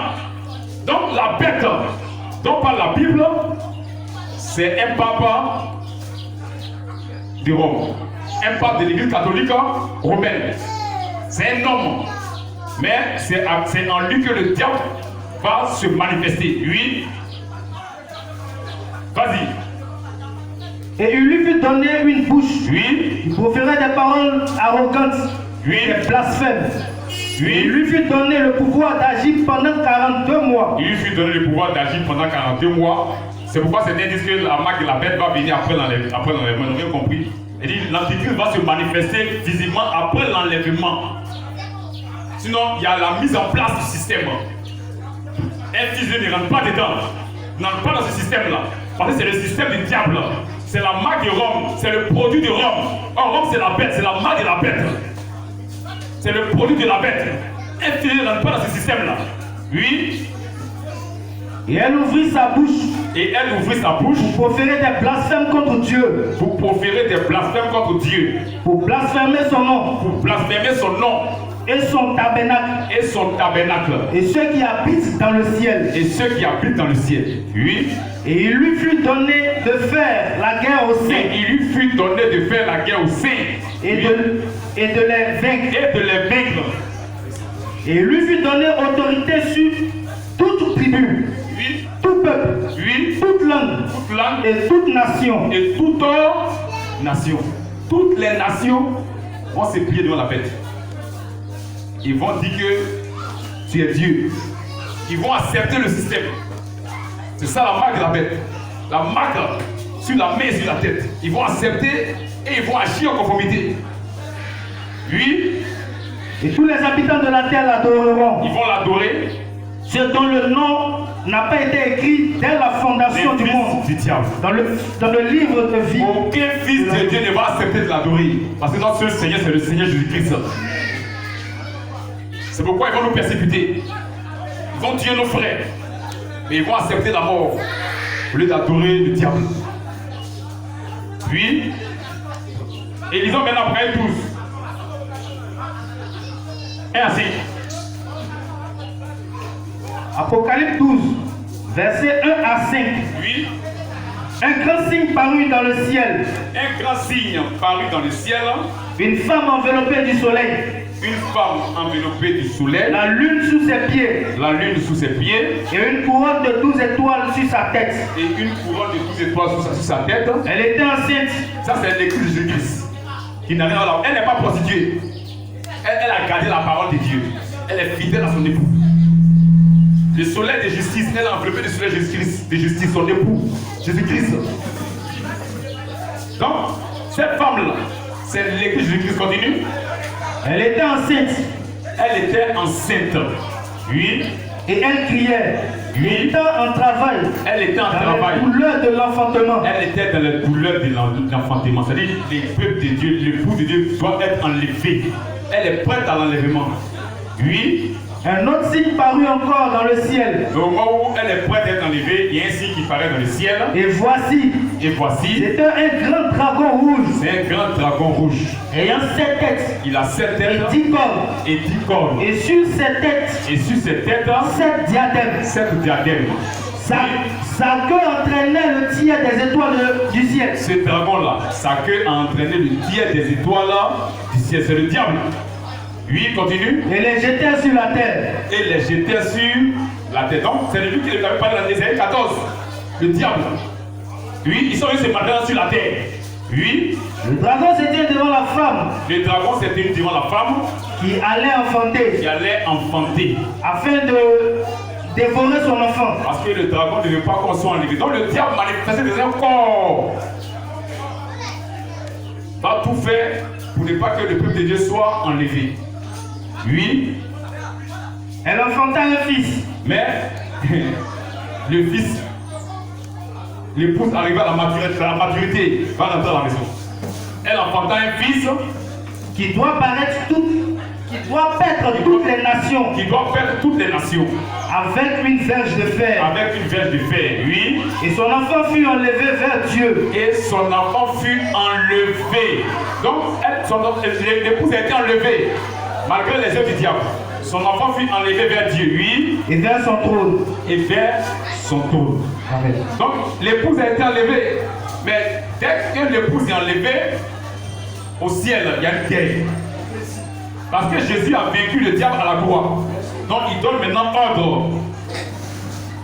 Donc la bête dont parle la Bible, c'est un pape de Rome. Un pape de l'église catholique romaine. C'est un homme. Mais c'est en lui que le diable va se manifester. Oui. Vas-y. Et il lui fut donné une bouche. Oui. Il proférait des paroles arrogantes. Oui. Des blasphèmes. Oui. Et il lui fut donné le pouvoir d'agir pendant 42 mois. Il lui fut donné le pouvoir d'agir pendant 42 mois. C'est pourquoi certains disent que la marque de la bête va venir après l'enlèvement. Vous avez compris? Il dit l'antichrist va se manifester visiblement après l'enlèvement. Sinon, il y a la mise en place du système. Un fils ne rentre pas dedans. N'entre pas dans ce système-là. Parce que c'est le système du diable. C'est la marque de Rome. C'est le produit de Rome. Or, Rome, c'est la bête. C'est la marque de la bête. C'est le produit de la bête. Elle ne rentre pas dans ce système-là. Oui. Et elle ouvrit sa bouche. Et elle ouvrit sa bouche. Pour proférer des blasphèmes contre Dieu. Pour proférer des blasphèmes contre Dieu. Pour blasphémer son nom. Pour blasphémer son nom. Et son tabernacle. Et son tabernacle. Et ceux qui habitent dans le ciel. Et ceux qui habitent dans le ciel. Oui. Et il lui fut donné de faire la guerre aux saints. Et il lui fut donné de faire la guerre aux saints. Et de les vaincre. Et de les vaincre. Et il lui fut donné autorité sur toute tribu. Oui. Tout peuple. Oui. Toute langue. Toute langue. Et toute nation. Et toute nation. Toutes les nations vont se plier devant la bête. Ils vont dire que tu es Dieu. Ils vont accepter le système. C'est ça la marque de la bête. La marque sur la main et sur la tête. Ils vont accepter et ils vont agir en conformité. Oui. Et tous les habitants de la terre l'adoreront. Ils vont l'adorer. Ceux dont le nom n'a pas été écrit dès la fondation du monde. Du diable. Dans le livre de vie. Aucun fils de Dieu ne va accepter de l'adorer. Parce que notre seul Seigneur, c'est le Seigneur Jésus-Christ. C'est pourquoi ils vont nous persécuter. Ils vont tuer nos frères. Mais ils vont accepter la mort au lieu d'adorer le diable. Puis, et lisons maintenant Apocalypse 12. Et ainsi. Apocalypse 12, versets 1 à 5. Oui. Un grand signe parut dans le ciel. Un grand signe parut dans le ciel. Une femme enveloppée du soleil. Une femme enveloppée du soleil. La lune sous ses pieds. La lune sous ses pieds. Et une couronne de 12 étoiles sur sa tête. Et une couronne de 12 étoiles sur sa tête. Elle était enceinte. Ça, c'est l'écrit de Jésus-Christ. Qui n'a rien à voir. Elle n'est pas prostituée. Elle a gardé la parole de Dieu. Elle est fidèle à son époux. Le soleil de justice, elle a enveloppé le soleil de justice, son époux, Jésus-Christ. Donc, cette femme-là, c'est l'écrit de Jésus-Christ. Continue. Elle était enceinte. Elle était enceinte. Oui. Et elle criait. Oui. Elle était en travail. Elle était en dans travail. la douleur de l'enfantement. Elle était dans la douleur de l'enfantement. C'est-à-dire, les peuples de Dieu, l'époux de Dieu doit être enlevé. Elle est prête à l'enlèvement. Oui. Un autre signe parut encore dans le ciel. Au moment où elle est prête à être enlevée, il y a un signe qui paraît dans le ciel. Et voici. C'était un grand dragon rouge. C'est un grand dragon rouge. Ayant 7 têtes. Il a 7 têtes. Et 10 cornes. Et 10 cornes. Et sur ses têtes. Et sur ses têtes. 7 diadèmes. 7 diadèmes. Sa queue entraînait le tiers des étoiles du ciel. Ce dragon-là, sa queue a entraîné le tiers des étoiles du ciel. C'est le diable. Oui, continue. Et les jetait sur la terre. Et les jetait sur la terre. Donc, c'est lui qui avait parlé dans Ésaïe 14. Le diable. Oui, ils sont venus se mettre sur la terre. Oui. Le dragon s'était devant la femme. Le dragon s'était devant la femme. Qui allait enfanter. Qui allait enfanter. Afin de dévorer son enfant. Parce que le dragon ne veut pas qu'on soit enlevé. Donc le diable manifestait des corps. Va tout faire pour ne pas que le peuple de Dieu soit enlevé. Oui. Elle enfanta un fils. Mais le fils, l'épouse arriva à la maturité, va rentrer à la maison. Elle enfanta un fils qui doit paraître qui doit paître toutes les nations. Qui doit paître toutes les nations. Avec une verge de fer. Avec une verge de fer, oui. Et son enfant fut enlevé vers Dieu. Et son enfant fut enlevé. Donc, l'épouse a été enlevée. Malgré les œuvres du diable. Son enfant fut enlevé vers Dieu, oui. Et vers son trône. Et vers son trône. Amen. Donc, l'épouse a été enlevée. Mais dès que l'épouse est enlevée, au ciel, il y a une guerre. Parce que Jésus a vaincu le diable à la croix. Donc, il donne maintenant ordre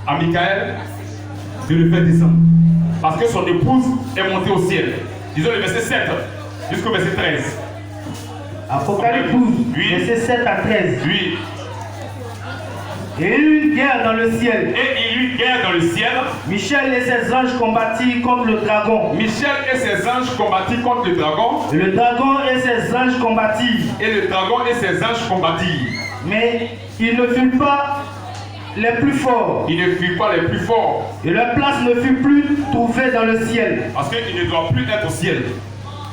à Michael de le faire descendre. Parce que son épouse est montée au ciel. Disons le verset 7 jusqu'au verset 13. Apocalypse 12, oui. Verset 7 à 13. Oui. Et il y eut une guerre dans le ciel. Et il y eut une guerre dans le ciel. Michel et ses anges combattirent contre le dragon. Michel et ses anges combattirent contre le dragon. Et le dragon et ses anges combattirent. Et le dragon et ses anges combattirent. Mais il ne fut pas les plus forts. Il ne fuit pas les plus forts. Et leur place ne fut plus trouvée dans le ciel. Parce qu'il ne doit plus être au ciel.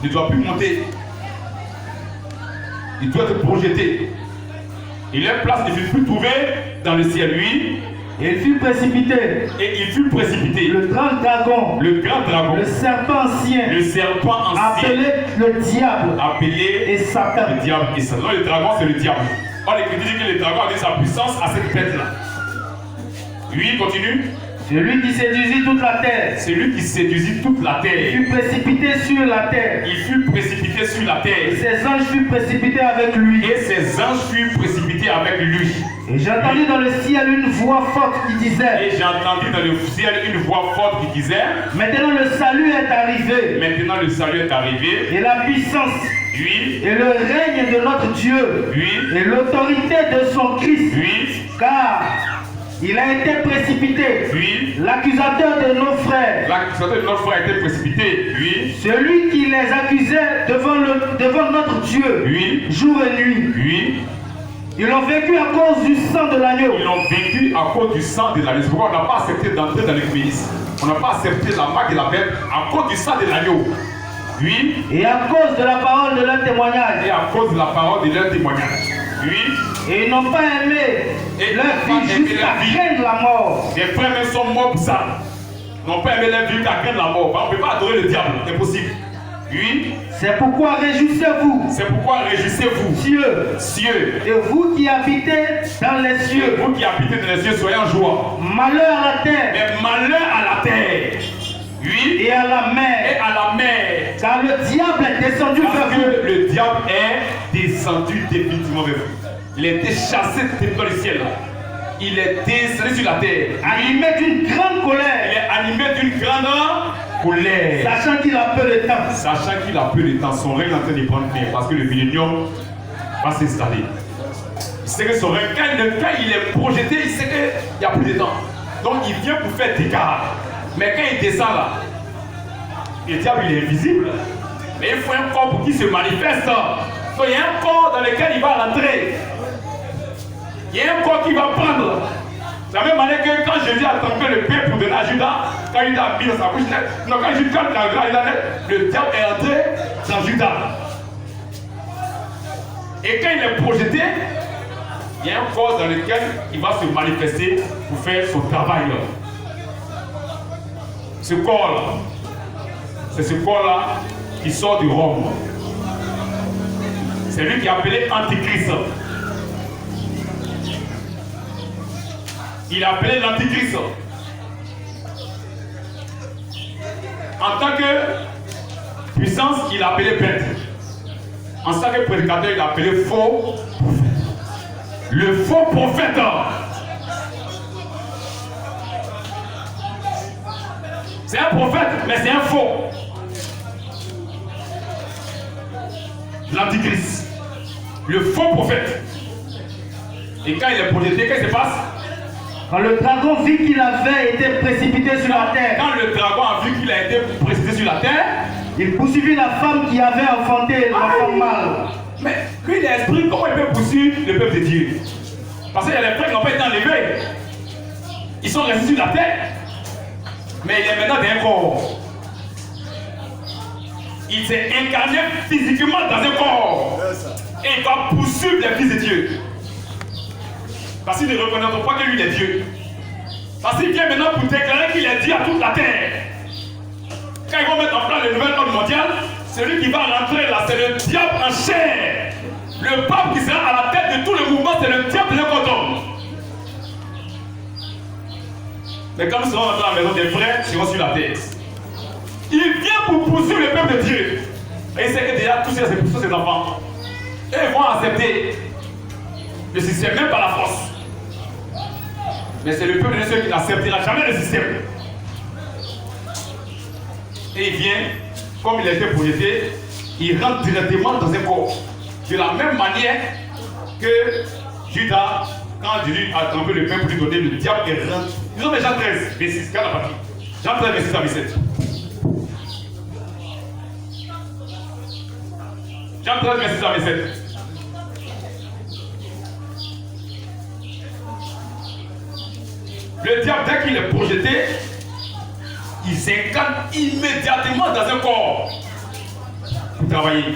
Il ne doit plus monter. Il doit être projeté. Et leur place ne fut plus trouvée dans le ciel, lui. Et il fut précipité. Et il fut précipité. Le grand dragon. Le grand dragon. Le serpent ancien. Le serpent ancien. Appelé le diable. Appelé et Satan. Le diable et Satan. Non, le dragon, c'est le diable. Or, l'Écriture dit que le dragon avait sa puissance à cette bête-là. Oui, continue. Celui qui séduisit toute la terre. Celui qui séduisit toute la terre. Il fut précipité sur la terre. Il fut précipité sur la terre. Et ses anges furent précipités avec lui. Et ses anges furent précipités avec lui. Et j'ai entendu dans le ciel une voix forte qui disait. Et j'ai entendu dans le ciel une voix forte qui disait. Maintenant le salut est arrivé. Maintenant le salut est arrivé. Et la puissance. Oui. Et le règne de notre Dieu. Oui. Et l'autorité de son Christ. Oui. Car il a été précipité. Oui. L'accusateur de nos frères. L'accusateur de nos frères a été précipité. Oui. Celui qui les accusait devant notre Dieu. Oui. Jour et nuit. Oui. Ils l'ont vécu à cause du sang de l'agneau. Ils l'ont vécu à cause du sang de l'agneau. C'est pourquoi on n'a pas accepté d'entrer dans l'église. On n'a pas accepté la marque de la bête à cause du sang de l'agneau. Oui. Et à cause de la parole de leur témoignage. Et à cause de la parole de leur témoignage. Oui. Et ils n'ont pas aimé leur vie jusqu'à craindre la mort. Les frères même sont morts pour ça. Ils n'ont pas aimé leur vie jusqu'à craindre la mort. On ne peut pas adorer le diable. Impossible. Oui. C'est pourquoi réjouissez-vous. C'est pourquoi réjouissez-vous. Cieux. Et vous qui habitez dans les cieux. Et vous qui habitez dans les cieux, soyez en joie. Malheur à la terre. Mais malheur à la terre. Oui. Et à la mer. Et à la mer. Car le diable est descendu vers vous. Parce que le diable est descendu définitivement vers vous. Il a été chassé dans le ciel. Il est descendu sur la terre. Animé d'une grande colère. Il est animé d'une grande colère. Sachant qu'il a peu de temps. Sachant qu'il a peu de temps. Son règne est en train de prendre fin. Parce que le millénium va s'installer. Il sait que son règne, quand il est projeté, il sait qu'il n'y a plus de temps. Donc il vient pour faire des dégâts. Mais quand il descend là, le diable il est invisible. Mais il faut un corps pour qu'il se manifeste. Donc il y a un corps dans lequel il va rentrer. Il y a un corps qui va prendre. De la même manière que quand Jésus a trempé le pain pour donner à Judas, quand Judas a mis dans sa bouche, non, quand Judas le diable est entré dans Judas. Et quand il est projeté, il y a un corps dans lequel il va se manifester pour faire son travail. Ce corps-là, c'est ce corps-là qui sort de Rome. C'est lui qui est appelé Antichrist. Il est appelé l'Antichrist. En tant que puissance, il est appelé bête. En tant que prédicateur, il est appelé faux prophète. Le faux prophète. C'est un prophète, mais c'est un faux. L'Antichrist. Le faux prophète. Et quand il est projeté, qu'est-ce qui se passe? Quand le dragon vit qu'il avait été précipité sur la terre. Quand le dragon a vu qu'il a été précipité sur la terre, il poursuivit la femme qui avait enfanté l'enfant mâle. Mais lui, il est esprit, comment il peut poursuivre le peuple de Dieu? Parce qu'il y a les frères qui n'ont pas été enlevés. Ils sont restés sur la terre. Mais il est maintenant dans un corps. Il s'est incarné physiquement dans un corps. Et il va poursuivre les fils de Dieu. Parce qu'ils ne reconnaîtront pas que lui est Dieu. Parce qu'il vient maintenant pour déclarer qu'il est Dieu à toute la terre. Quand ils vont mettre en place le nouvel ordre mondial, celui qui va rentrer là, c'est le diable en chair. Le pape qui sera à la tête de tout le mouvement, c'est le diable de l'Équateur. Mais quand nous serons rentrés à la maison des frères, ils seront sur la terre. Il vient pour poursuivre le peuple de Dieu. Et il sait que déjà, tous ses enfants, ils vont accepter le système, même par la force. Mais c'est le peuple de Dieu qui n'acceptera jamais le système. Et il vient, comme il a été projeté, il rentre directement dans un corps. De la même manière que Judas, quand Jésus a trempé le pain pour lui donner, le diable est rentré. Ils ont déjà 13, 26, regarde la partie. Jean 13, 26 à 27. Jean 13, 26 à 27. Le diable, dès qu'il est projeté, il s'incarne immédiatement dans un corps pour travailler.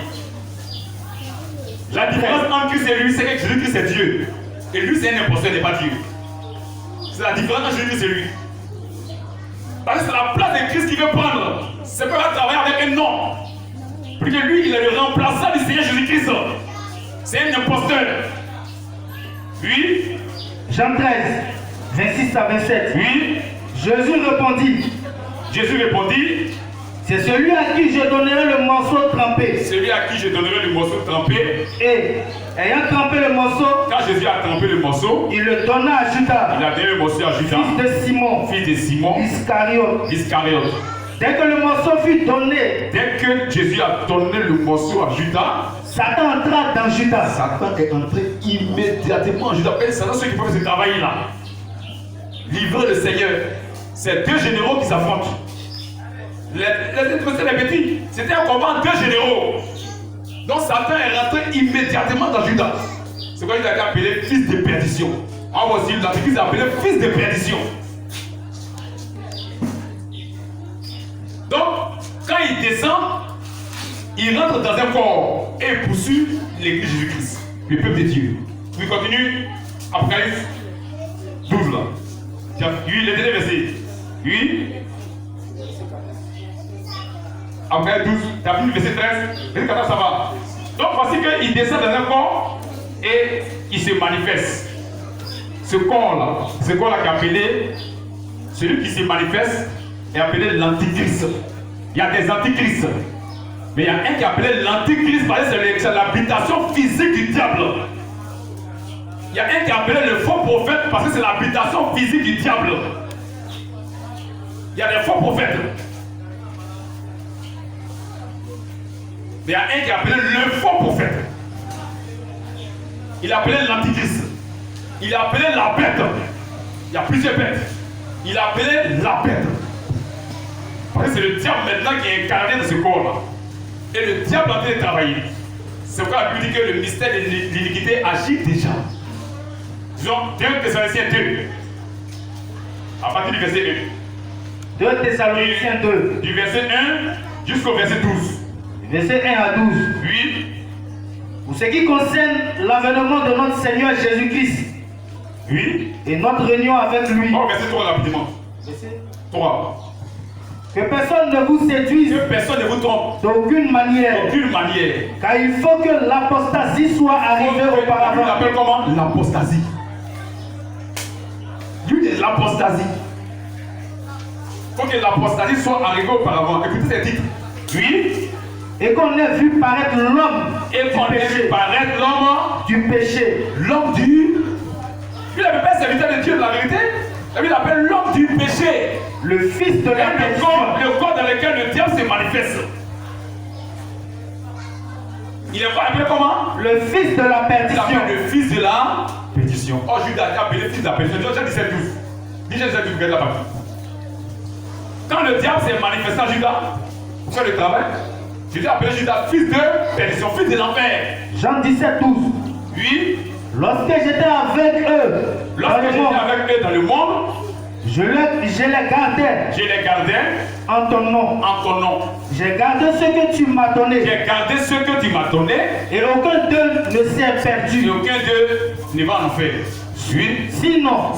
La différence entre Christ et lui, c'est que Jésus-Christ est Dieu. Et lui, c'est un imposteur, il n'est pas Dieu. C'est la différence entre Jésus-Christ et lui. Parce que c'est la place de Christ qu'il veut prendre. C'est pas travailler avec un nom. Parce que lui, il est le remplaçant du Seigneur Jésus-Christ. C'est un imposteur. Oui. Jean 13, 26 à 27. Oui. Jésus répondit, c'est celui à qui je donnerai le morceau trempé. Celui à qui je donnerai le morceau trempé. Et ayant trempé le morceau, quand Jésus a trempé le morceau, il le donna à Judas. Il a donné le morceau à Judas. Fils de Simon. Iscariote. Dès que le morceau fut donné, dès que Jésus a donné le morceau à Judas, Satan entra dans Judas. Satan est entré immédiatement en Judas. C'est ça ceux qui peuvent se travailler là. Livrer le Seigneur. C'est deux généraux qui s'affrontent. Les petits, c'était un combat entre deux généraux. Donc Satan est rentré immédiatement dans Judas. C'est quoi il a appelé fils de perdition. En aussi, l'Antéchrist a appelé fils de perdition. Donc, quand il descend, il rentre dans un corps et poursuit l'église Jésus-Christ, le peuple de Dieu. Il continue, Apocalypse 12 là. Oui, le dernier verset. Oui. Apocalypse 12, tu as vu le verset 13, verset 14, ça va. Donc voici qu'il descend dans un corps et il se manifeste. Ce corps-là qui est appelé, celui qui se manifeste est appelé l'antichrist. Il y a des antichrists. Mais il y a un qui est appelé l'antichrist parce que c'est l'habitation physique du diable. Il y a un qui est appelé le faux prophète parce que c'est l'habitation physique du diable. Il y a des faux prophètes. Mais il y a un qui est appelé le faux prophète. Il est appelé l'antichrist. Il est appelé la bête. Il y a plusieurs bêtes. Il est appelé la bête. Parce que c'est le diable maintenant qui est incarné dans ce corps-là. Et le diable est en train de travailler. C'est pourquoi la Bible dit que le mystère de l'iniquité agit déjà. Disons 2 Thessaloniciens 2. À partir du verset 1. 2 Thessaloniciens 2. Du verset 1 jusqu'au verset 12. Verset 1 à 12. Oui. Pour ce qui concerne l'avènement de notre Seigneur Jésus-Christ. Oui. Et notre réunion avec lui. Oh, verset 3 rapidement. Verset 3. Que personne ne vous séduise. Que personne ne vous trompe. D'aucune manière. D'aucune manière. Car il faut que l'apostasie soit arrivée auparavant. Il appelle comment? L'apostasie. Lui, c'est l'apostasie. Il faut que l'apostasie soit arrivée auparavant. Écoutez ces titres. Oui. Et qu'on ait vu paraître l'homme. Et qu'on ait vu paraître l'homme du péché. L'homme du. Lui, il n'appelle pas serviteur de Dieu de la vérité. Lui, il appelle l'homme du péché. Le fils de la perdition. Le corps dans lequel le diable se manifeste. Il est appelé comment? Le fils de la perdition. Il appelle le fils de la perdition. Oh, Judas a appelé le fils de la perdition. Jean 17, 12. Dis Jean 17, 12, regarde la partie. Quand le diable s'est manifesté à Judas, pour faire le travail, Jésus a appelé Judas fils de perdition, fils de l'enfer. Jean 17, 12. Oui. Lorsque j'étais avec eux, dans le monde, je les gardais. Je les gardais en ton nom. En ton nom. J'ai gardé ce que tu m'as donné. J'ai gardé ce que tu m'as donné. Et aucun d'eux ne s'est perdu. Et aucun d'eux ne va en enfer. Oui. Sinon,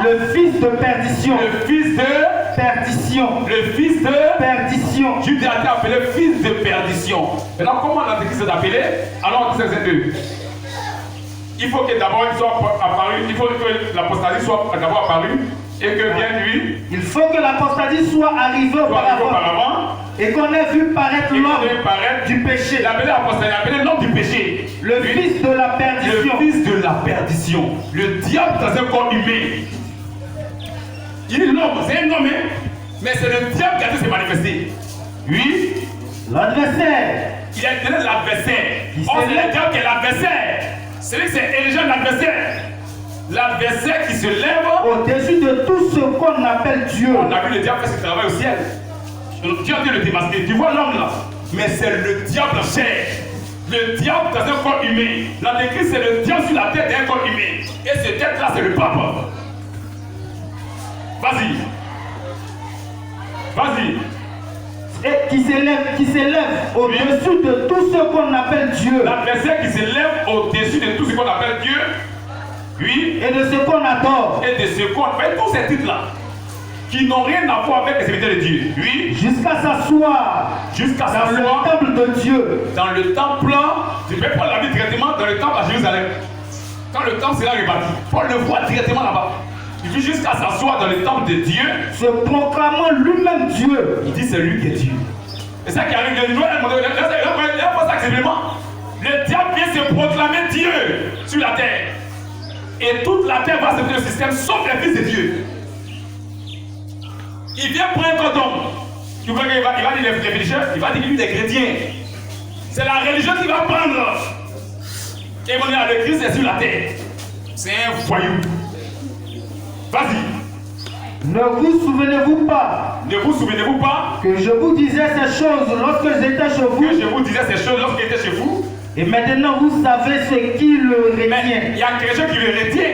le fils de perdition. Le fils de perdition. Le fils de perdition. Judas a été appelé fils de perdition. Maintenant, comment l'Antéchrist est appelé? Alors, c'est eux. Il faut que d'abord il soit apparu, il faut que l'apostasie soit d'abord apparue et que vienne lui. Il faut que l'apostasie soit arrivée auparavant et qu'on ait vu paraître l'homme du péché. Il a appelé l'apostasie, il a appelé l'homme du péché. Le fils de la perdition. Le fils de la perdition. Le diable dans un corps humain. Il est l'homme, c'est un homme, mais c'est le diable qui a dû se manifester. Oui. L'adversaire. Il est donné l'adversaire. Oh, c'est le diable qui est l'adversaire. Celui qui s'est érigé en adversaire. L'adversaire qui se lève au-dessus de tout ce qu'on appelle Dieu. On a vu le diable faire ce travail au ciel. Dieu a dû le démasquer. Tu vois l'homme là? Mais c'est le diable en chair. Le diable dans un corps humain. L'Antéchrist, c'est le diable sur la tête d'un corps humain. Et cette tête là, c'est le pape. Vas-y. Vas-y. Et qui s'élève au-dessus de tout ce qu'on appelle Dieu. L'adversaire qui s'élève au-dessus de tout ce qu'on appelle Dieu. Oui. Et de ce qu'on adore. Et de ce qu'on fait. Tous ces titres-là. Qui n'ont rien à voir avec les serviteurs de Dieu. Oui. Jusqu'à s'asseoir. Dans le temple de Dieu. Dans le temple. Je vais prendre la vie directement dans le temple à Jérusalem. Quand le temple sera rebâti, Paul le voit directement là-bas. Il dit jusqu'à s'asseoir dans le temple de Dieu. Se proclamant lui-même Dieu. Il dit c'est lui qui est Dieu. C'est ça qui arrive. Le diable vient se proclamer Dieu sur la terre. Et toute la terre va accepter le système sauf les fils de Dieu. Il vient prendre un homme. Tu vois qu'il va dire les religieux, il va dire lui des chrétiens. C'est la religion qui va prendre. Et on est à le Christ est sur la terre. C'est un voyou. Vas-y. Ne vous souvenez-vous pas? Ne vous souvenez-vous pas? Que je vous disais ces choses lorsque j'étais chez vous. Que je vous disais ces choses lorsque j'étais chez vous. Et maintenant vous savez ce qui le retient. Mais il y a quelque chose qui le retient.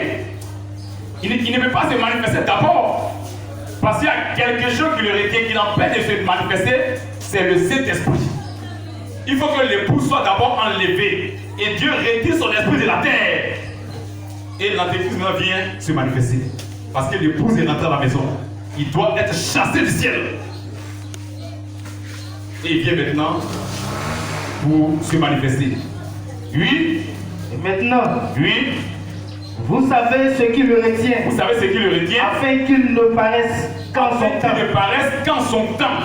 Il ne peut pas se manifester d'abord. Parce qu'il y a quelque chose qui le retient, qui l'empêche de se manifester, c'est le Saint-Esprit. Il faut que l'époux soit d'abord enlevé. Et Dieu retire son esprit de la terre. Et l'antéchrist vient se manifester. Parce que l'épouse est rentrée à la maison. Il doit être chassé du ciel. Et il vient maintenant pour se manifester. Oui. Et maintenant. Oui. Vous savez ce qui le retient. Vous savez ce qui le retient. Afin qu'il ne paraisse qu'en son temps. Qu'il ne paraisse qu'en son temps.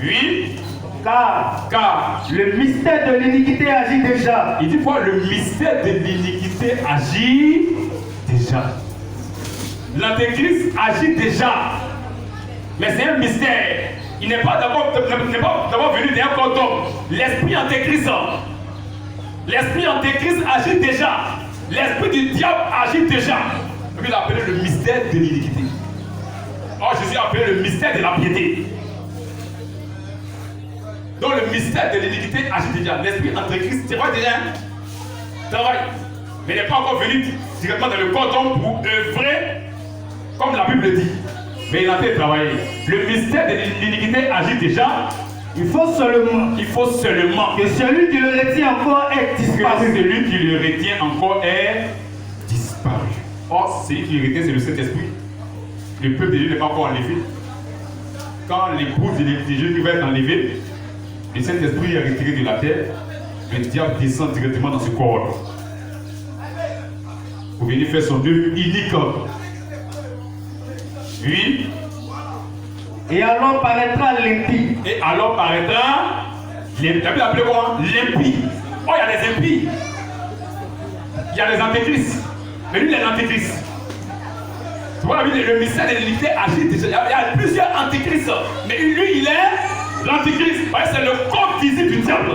Oui. Car le mystère de l'iniquité agit déjà. Il dit quoi? Le mystère de l'iniquité agit déjà. L'antéchrist agit déjà. Mais c'est un mystère. Il n'est pas d'abord venu d'un corps d'homme. L'esprit antéchrist. L'esprit antéchrist agit déjà. L'esprit du diable agit déjà. Il l'a appelé le mystère de l'iniquité. Or, Jésus a appelé le mystère de la piété. Donc le mystère de l'iniquité agit déjà. L'esprit antéchrist travaille déjà. Travaille. Mais il n'est pas encore venu directement dans le corps d'homme pour œuvrer comme la Bible dit. Mais il a fait travailler. Le mystère de l'iniquité agit déjà. Il faut seulement que celui qui le retient encore est disparu. Que celui qui le retient encore est disparu. Or, celui qui le retient, c'est le Saint-Esprit. Le peuple de Dieu n'est pas encore enlevé. Quand l'épouse de Dieu va être enlevée, le Saint-Esprit est retiré de la terre. Le diable descend directement dans ce corps. Pour venir faire son œuvre unique. Oui. Et alors paraîtra l'impie. Et alors paraîtra l'impie. La Bible appelée comment? L'impie. Oh, il y a des impies. Il y a des antéchrists. Mais lui, il est l'antéchrist. Tu vois, le mystère de l'unité agit déjà. Il y a plusieurs antéchrists. Mais lui, il est l'antéchrist. C'est le corps visible du diable.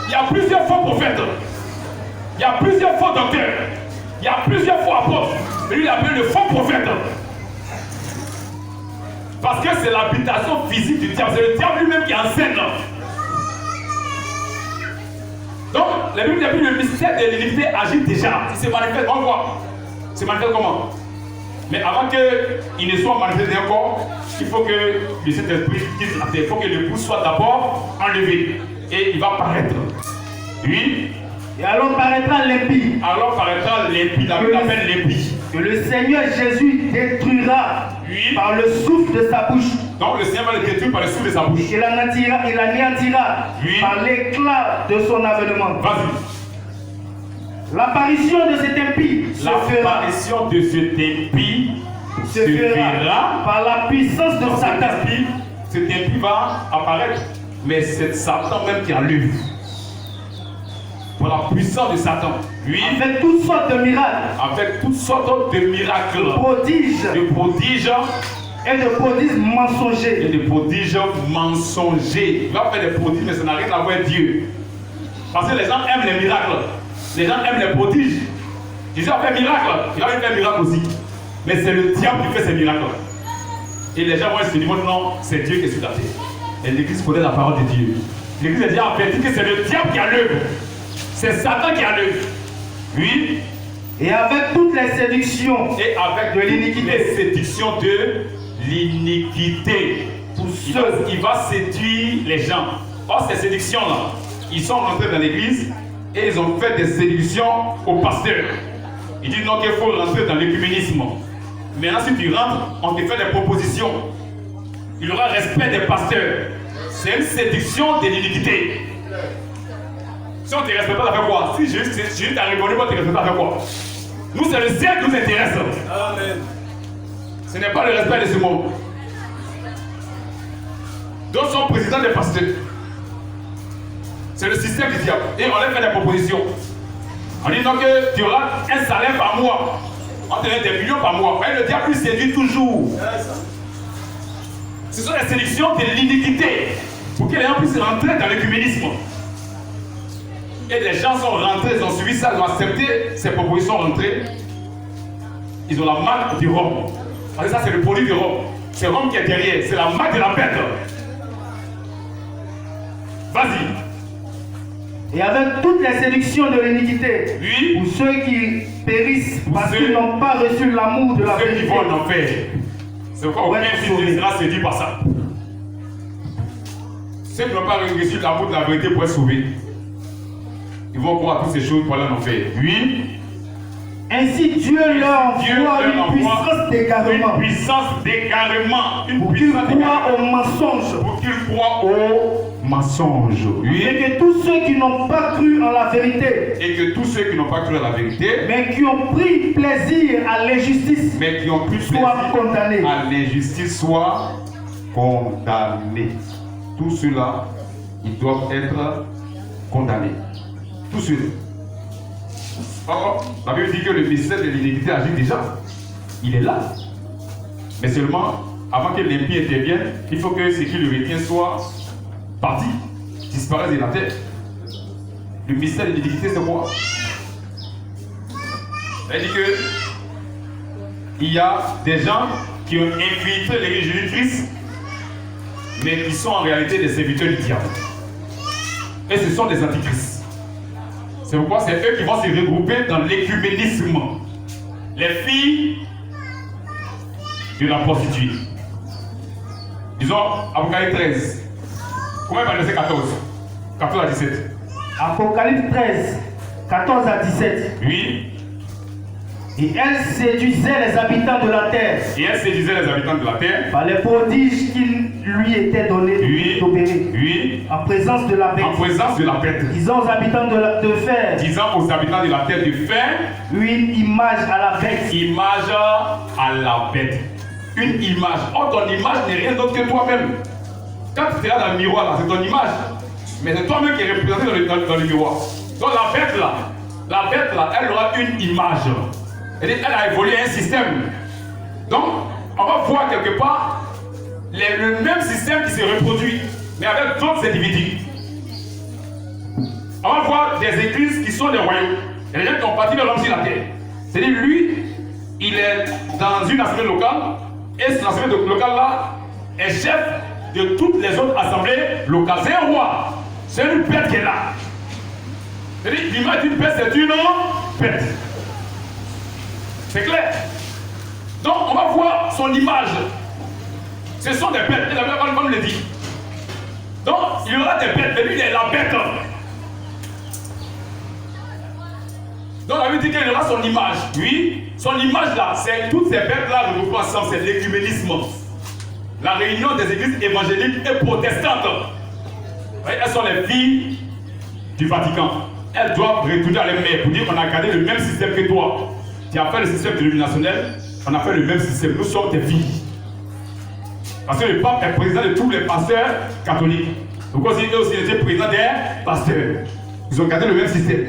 Il y a plusieurs faux prophètes. Il y a plusieurs faux docteurs. Il y a plusieurs faux apôtres. Mais lui, il appelle le faux prophète. Parce que c'est l'habitation physique du diable. C'est le diable lui-même qui enseigne. Donc, la Bible dit que le mystère de l'iniquité agit déjà. Il se manifeste. On voit. Il se manifeste comment? Mais avant qu'il ne soit manifesté encore, il faut que le Saint-Esprit quitte la terre. Il faut que l'époux soit d'abord enlevé. Et il va paraître. Oui. Et alors paraîtra l'impie. Alors paraîtra l'impie. La Bible appelle l'impie. Que le Seigneur Jésus détruira par le souffle de sa bouche. Donc le Seigneur va le détruire par le souffle de sa bouche. Et il anéantira par l'éclat de son avènement. Vas-y. L'apparition de cet impie se fera par la puissance de Satan. Cet impie va apparaître. Mais c'est Satan même qui enlève. Pour la puissance de Satan. Oui. Avec toutes sortes de miracles. Avec toutes sortes de miracles. De prodiges. Et de prodiges mensongers. Et de prodiges mensongers. Il va faire des prodiges, mais ça n'a rien à voir avec Dieu. Parce que les gens aiment les miracles. Les gens aiment les prodiges. Jésus a fait miracle. Il va faire miracle aussi. Mais c'est le diable qui fait ces miracles. Et les gens vont se dire non, c'est Dieu qui est sur la terre. Et l'église connaît la parole de Dieu. L'église a dit que c'est le diable qui a l'œuvre. C'est Satan qui a l'œuvre. Oui. Et avec toutes les séductions et avec de l'iniquité. les séductions de l'iniquité. Il va séduire les gens. Or, ces séductions-là, ils sont rentrés dans l'église et ils ont fait des séductions aux pasteurs. Ils disent non qu'il faut rentrer dans l'écuménisme. Maintenant, si tu rentres, on te fait des propositions. Il y aura respect des pasteurs. C'est une séduction de l'iniquité. Si on ne te respecte pas, ça fait quoi? Si Jésus t'a répondu, on ne te respecte pas, ça fait quoi? Nous, c'est le ciel qui nous intéresse. Amen. Ce n'est pas le respect de ce monde. D'autres sont présidents des pasteurs. C'est le système du diable. Et on leur fait des propositions. On dit donc que tu auras un salaire par mois. On te donne des millions par mois. Et le diable lui séduit toujours. Ce sont les sélections de l'iniquité. Pour que les gens puissent rentrer dans l'écuménisme. Et les gens sont rentrés, ils ont suivi ça, ils ont accepté ces propositions rentrées. Ils ont la marque du Rome. Parce que ça, c'est le produit du Rome. C'est Rome qui est derrière. C'est la marque de la bête. Vas-y. Et avec toutes les séductions de l'iniquité, oui, pour ceux qui périssent parce qu'ils n'ont pas reçu l'amour de la vérité. Ceux qui vont en enfer. C'est pourquoi aucun fils ne sera séduit par ça. Ceux qui n'ont pas reçu l'amour de la vérité pour être sauvés, ils vont croire à toutes ces choses pour aller en enfer. Oui. Ainsi Dieu leur envoie une puissance d'égarement. Une puissance d'égarement. Pour qu'ils croient au mensonge. Pour qu'ils croient au mensonge. Oui. Et que tous ceux qui n'ont pas cru en la vérité. Et que tous ceux qui n'ont pas cru en la vérité. Mais qui ont pris plaisir à l'injustice. Mais qui ont pris soient condamnés. À l'injustice soient condamnés. Tous ceux-là, ils doivent être condamnés. Tous ceux-là. Or, la Bible dit que le mystère de l'iniquité agit déjà. Il est là. Mais seulement, avant que l'impie intervienne, il faut que ce qui le retient soit parti, disparaisse de la terre. Le mystère de l'iniquité, c'est quoi? Elle dit que il y a des gens qui ont infiltré l'Église Jésus-Christ, mais qui sont en réalité des serviteurs du diable. Et ce sont des antichrists. C'est pourquoi c'est eux qui vont se regrouper dans l'écuménisme. Les filles de la prostituée. Disons, Apocalypse 13. Comment il va verset 14? 14 à 17. Apocalypse 13, 14 à 17. Oui. Et elle séduisait les habitants de la terre. Et elle séduisait les habitants de la terre. Par les prodiges qu'il lui était donné d'opérer. Oui. En présence de la bête. En présence de la bête. Disant aux habitants de fer. Disant aux habitants de la terre de faire. Une image à la bête. Image à la bête. Une image. Oh, ton image n'est rien d'autre que toi-même. Quand tu es là dans le miroir, là, c'est ton image. Mais c'est toi-même qui est représenté dans le miroir. Donc la bête là, elle aura une image. Elle a évolué un système. Donc, on va voir quelque part le même système qui se reproduit, mais avec d'autres individus. On va voir des églises qui sont des royaumes. Il y a des gens qui ont parti de l'homme sur la terre. C'est-à-dire, lui, il est dans une assemblée locale, et cette assemblée locale là est chef de toutes les autres assemblées locales. C'est un roi. C'est une bête qui est là. C'est-à-dire, l'image d'une bête, c'est une bête. C'est clair. Donc, on va voir son image. Ce sont des bêtes. Et la Bible comme le dit. Donc, il y aura des bêtes. Mais lui, il est la bête. Donc, la Bible dit qu'il y aura son image. Oui. Son image là, c'est toutes ces bêtes-là regroupées ensemble. C'est l'écuménisme. La réunion des églises évangéliques et protestantes. Elles sont les filles du Vatican. Elles doivent retourner à les pour dire qu'on a gardé le même système que toi. Tu as fait le système dénominationnel, on a fait le même système. Nous sommes tes filles. Parce que le pape est président de tous les pasteurs catholiques. Donc aussi, eux aussi étaient présidents des pasteurs. Ils ont gardé le même système.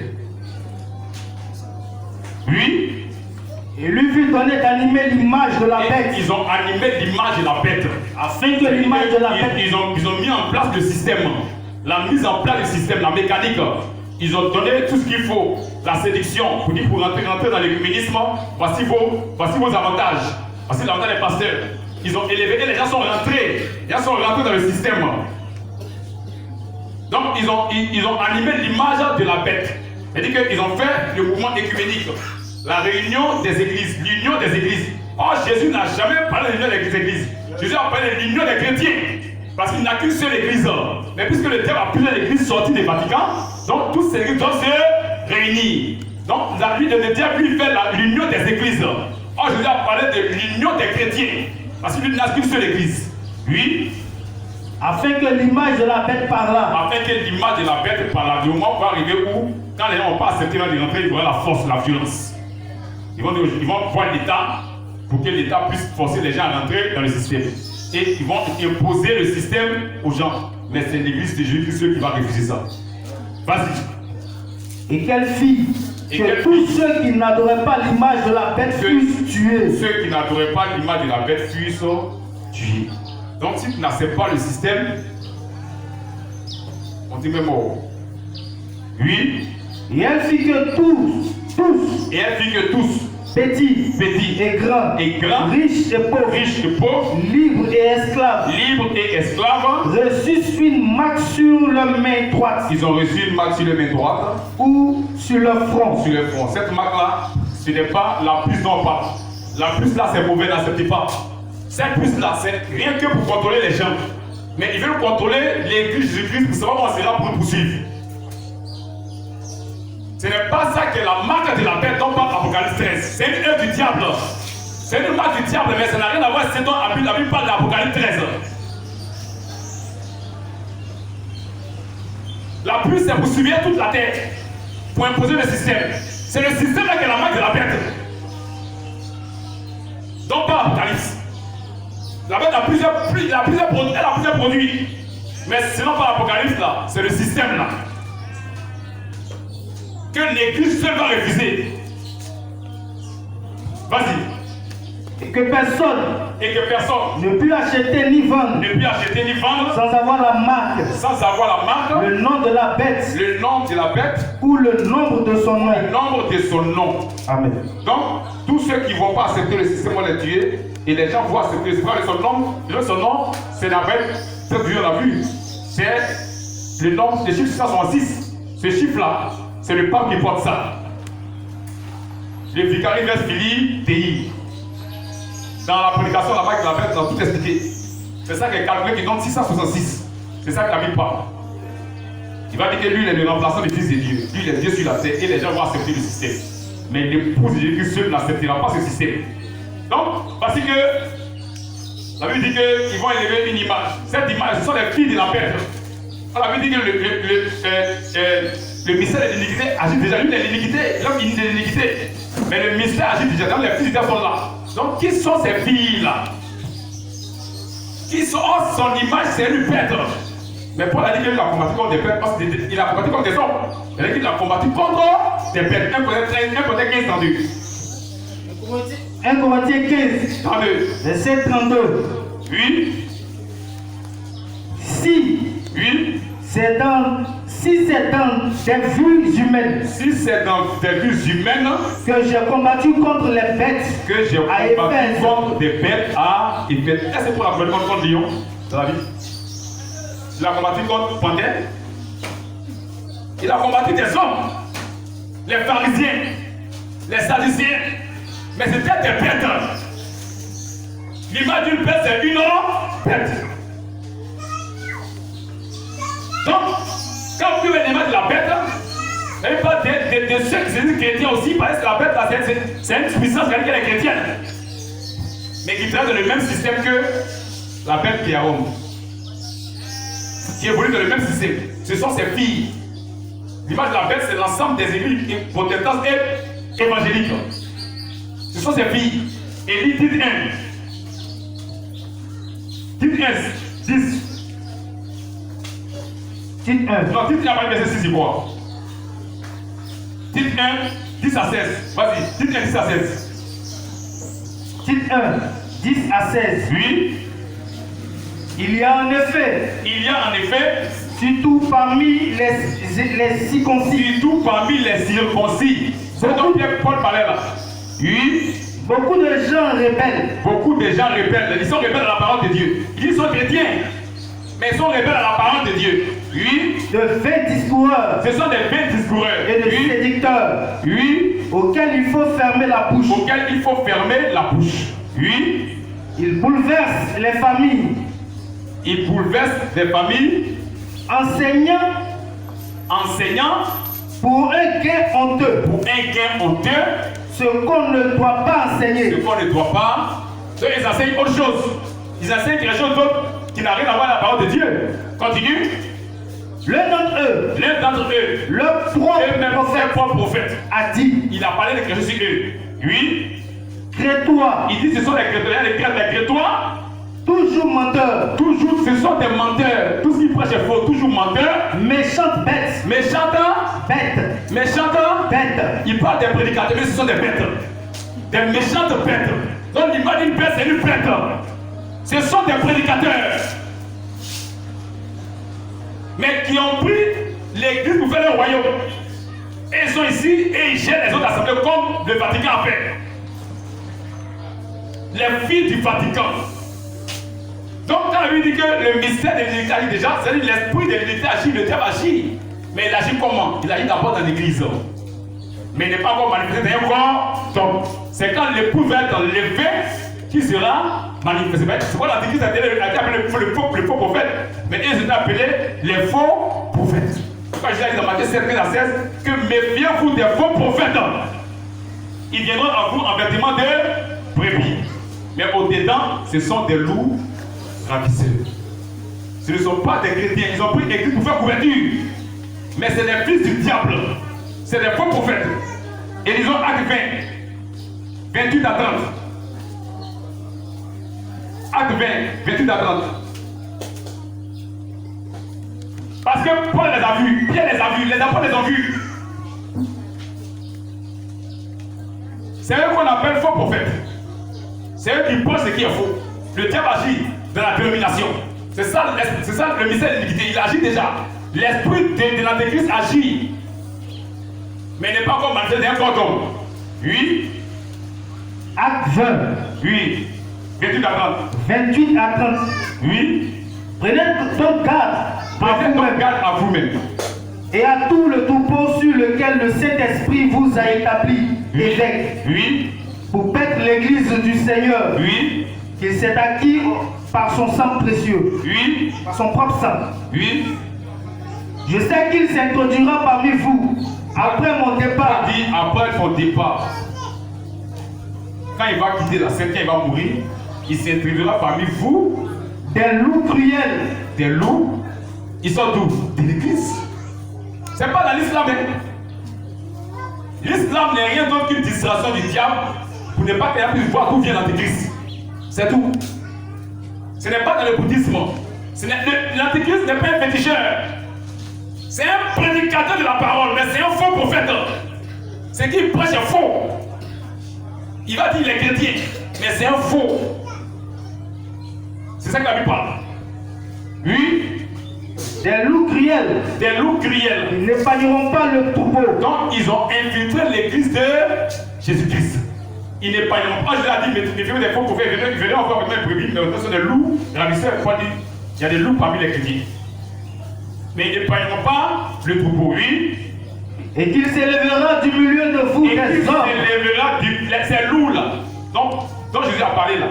Oui. Et lui fut donné d'animer l'image de la bête. Ils ont animé l'image de la bête. Afin que l'image de la bête. Ils ont mis en place le système. La mise en place du système, la mécanique. Ils ont donné tout ce qu'il faut. La séduction, pour rentrer dans l'écuménisme, voici vos avantages. Voici l'avantage des pasteurs. Ils ont élevé et les gens sont rentrés. Les gens sont rentrés dans le système. Donc ils ont animé l'image de la bête. C'est-à-dire qu'ils ont fait le mouvement écuménique. La réunion des églises, l'union des églises. Or, Jésus n'a jamais parlé de l'union des églises. Jésus a parlé de l'union des chrétiens. Parce qu'il n'a qu'une seule église. Mais puisque le terme a plusieurs églises sorties du Vatican, donc toutes ces églises doivent se réunir. Donc, le diable, lui, fait l'union des églises. Or, Jésus a parlé de l'union des chrétiens. Parce qu'il n'a qu'une seule église. Oui. Afin que l'image de la bête par là. Afin que l'image de la bête par là. Du moment où on va arriver où, quand les gens n'ont pas accepté de rentrer, ils verront la force, la violence. Ils vont voir l'État pour que l'État puisse forcer les gens à rentrer dans le système. Et ils vont imposer le système aux gens. Mais c'est l'église de Jésus qui va refuser ça. Vas-y. Et quelle fille que tous ceux qui n'adoraient pas l'image de la bête fussent tués. Ceux qui n'adoraient pas l'image de la bête fussent tués. Donc si tu n'acceptes pas le système, on dit même mort. Oui. Et elle fit que tous, et elle fit que tous, petits et grands, riches et pauvres, libres et esclaves, reçussent une marque sur leur main droite. Ils ont reçu une marque sur leur main droite ou sur leur front. Sur leur front. Cette marque-là, ce n'est pas la puce non pas. La puce là, c'est mauvais, n'acceptez pas. Cette puce là, c'est rien que pour contrôler les gens. Mais ils veulent contrôler l'église de Jésus-Christ pour savoir comment c'est là pour nous poursuivre. Ce n'est pas ça que la marque de la bête dont parle Apocalypse 13. C'est une œuvre du diable. C'est une marque du diable, mais ça n'a rien à voir avec ce dont la Bible parle d'Apocalypse 13. La puce, c'est pour suivre toute la terre, pour imposer le système. C'est le système là qui est la marque de la bête. Donc pas Apocalypse. La bête a plusieurs produits. Mais sinon pas l'Apocalypse là, c'est le système là. Que l'église seule va refuser. Vas-y. Et que personne ne put acheter ni vendre sans avoir la marque, le nom de la bête, ou le nombre de son nom. Amen. Donc tous ceux qui ne vont pas accepter le système vont les tuer, et les gens vont accepter son nom, c'est la bête. C'est Dieu l'a vu. C'est le nom des chiffres 666. Ce chiffre là, c'est le pape qui porte ça. Le vicariat vers Philippe Dei. Dans la prédication, la marque de la bête, on a tout expliqué. C'est ça qui est calculé qui donne 666. C'est ça que la Bible parle. Il va dire que lui, il est le remplaçant du Fils de Dieu. Lui, il est Dieu sur la terre et les gens vont accepter le système. Mais l'épouse de Jésus seul n'acceptera pas ce système. Donc, parce que la Bible dit qu'ils vont élever une image. Cette image, ce sont les filles de la bête. Alors, la Bible dit que le mystère de l'iniquité agit déjà. Lui, il est l'iniquité, l'homme il est l'iniquité. Mais le mystère agit déjà. Donc, les filles de Dieu sont là. Donc, qui sont ces filles-là? Qui sont son image, c'est une bête. Mais Paul a dit qu'il a combattu contre des bêtes parce qu'il a combattu contre des hommes. Il a dit qu'il a combattu contre des bêtes. 1 Corinthiens 15, 32. 1 Corinthiens 15, 32. Verset 32. Oui. Si c'est dans des vues humaines. Si c'est dans des vues humaines que j'ai combattu contre les bêtes. Que j'ai combattu contre des bêtes à Éphèse. Est-ce que c'est pour la combattu contre Lion dans la vie? Il a combattu contre Panthère. Il a combattu des hommes. Les pharisiens. Les sadduciens. Mais c'était des bêtes. L'image d'une bête, c'est une bête. Donc, quand vous voyez l'image de la bête, et pas de ceux qui se disent chrétiens aussi, parce que la bête, c'est une puissance qu'elle est chrétienne. Mais qui traite dans le même système que la bête qui est à Rome. Qui évolue dans le même système. Ce sont ses filles. L'image de la bête, c'est l'ensemble des églises protestantes et évangéliques. Ce sont ses filles. Et lit titre 1. Titre 1, 10. Titre 1. Non, titre 1, pas verset 6, il voit. Titre 1, 10 à 16. Vas-y, titre 1, 10 à 16. Titre 1, 10 à 16. Oui. Il y a en effet, surtout parmi les circoncis. Surtout parmi les circoncis. C'est donc bien Paul parlait là. Oui. Beaucoup de gens rebelles. Ils sont rebelles à la parole de Dieu. Ils sont chrétiens. Mais ils sont rebelles à la parole de Dieu. Oui. De vains discoureurs. Ce sont des vains discoureurs. Et de séducteurs. Oui. Auxquels il faut fermer la bouche. Auxquels il faut fermer la bouche. Oui. Ils bouleversent les familles. Ils bouleversent les familles. Enseignant pour un gain honteux. Pour un gain honteux. Ce qu'on ne doit pas enseigner. Ce qu'on ne doit pas. Donc ils enseignent autre chose. Ils enseignent quelque chose d'autre qui n'a rien à voir avec la parole de Dieu. Continue. L'un d'entre eux, le propre prophète, a dit. Il a parlé de quelque chose sur eux. Oui. Crétois. Il dit ce sont des crétois. Les crétois. Toujours menteurs. Toujours, ce sont des menteurs. Tout ce qu'ils prêchent est faux. Toujours menteurs. Méchantes bêtes. Méchantes bêtes. Ils parlent des prédicateurs, mais ce sont des bêtes. Des méchantes bêtes. Donc l'image d'une bête, c'est une bête. Ce sont des prédicateurs. Mais qui ont pris l'église pour faire le royaume. Et ils sont ici et ils gèrent les autres assemblées comme le Vatican a fait. Les filles du Vatican. Donc quand on lui dit que le mystère de l'unité agit déjà, c'est-à-dire l'esprit de l'unité agit, le diable agit. Mais il agit comment? Il agit d'abord dans l'église. Mais il n'est pas encore manifesté dans un corps. Donc c'est quand l'époux va être levé qui sera manifesté. C'est quoi l'antichrist a été appelé le faux prophète. Mais ils étaient appelés les faux prophètes. Quand je dis dans Matthieu 7, 15 à 16, que méfiez-vous des faux prophètes. Ils viendront à vous en vêtements de brebis. Mais au-dedans, ce sont des loups ravisseurs. Ce ne sont pas des chrétiens. Ils ont pris l'église pour faire couverture. Mais c'est des fils du diable. C'est des faux prophètes. Et ils ont acte 20, 28 à 30. Acte 20, 28 à 30. Parce que Paul les a vus, Pierre les a vus, les apôtres les ont vus. C'est eux qu'on appelle faux prophètes. C'est eux qui pensent ce qui est faux. Le diable agit dans la dénomination. C'est ça le mystère de l'iniquité. Il agit déjà. L'esprit de l'antéchrist agit. Mais il n'est pas encore manifesté d'un corps. Oui. Acte 20. Oui. 28 à 30. 28 à 30. Oui. Prenez donc garde à vous-même. Et à tout le troupeau sur lequel le Saint-Esprit vous a établi, évêque. Oui. Pour paître l'église du Seigneur. Oui. Qu'il s'est acquis par son sang précieux. Oui. Par son propre sang. Oui. Je sais qu'il s'introduira parmi vous après mon départ. Il dit après son départ. Quand il va quitter la scène, quand il va mourir, il s'introduira parmi vous. Des loups cruels. Des loups. Ils sont d'où? De l'église. C'est pas dans l'islam. L'islam n'est rien d'autre qu'une distraction du diable pour ne pas qu'il puisse voir d'où vient l'antéchrist. C'est tout. Ce n'est pas dans le bouddhisme. L'antéchrist n'est pas un féticheur. C'est un prédicateur de la parole, mais c'est un faux prophète. Ce qu'il prêche est faux. Il va dire les chrétiens, mais c'est un faux. C'est ça que la Bible parle. Oui. Des loups cruels. Des loups cruels. Ils n'épargneront pas le troupeau. Donc ils ont infiltré l'église de Jésus-Christ. Ils n'épargneront pas. Je l'ai dit, méfiez-vous des faux prophètes. Ils venaient encore avec mes brebis, mais ce sont des loups ravisseurs. Il y a des loups parmi les chrétiens. Mais ils n'épargneront pas le troupeau, oui. Et qu'il s'élèvera du milieu de vous des hommes. Il s'élèvera ces loups-là. Donc Jésus a parlé là.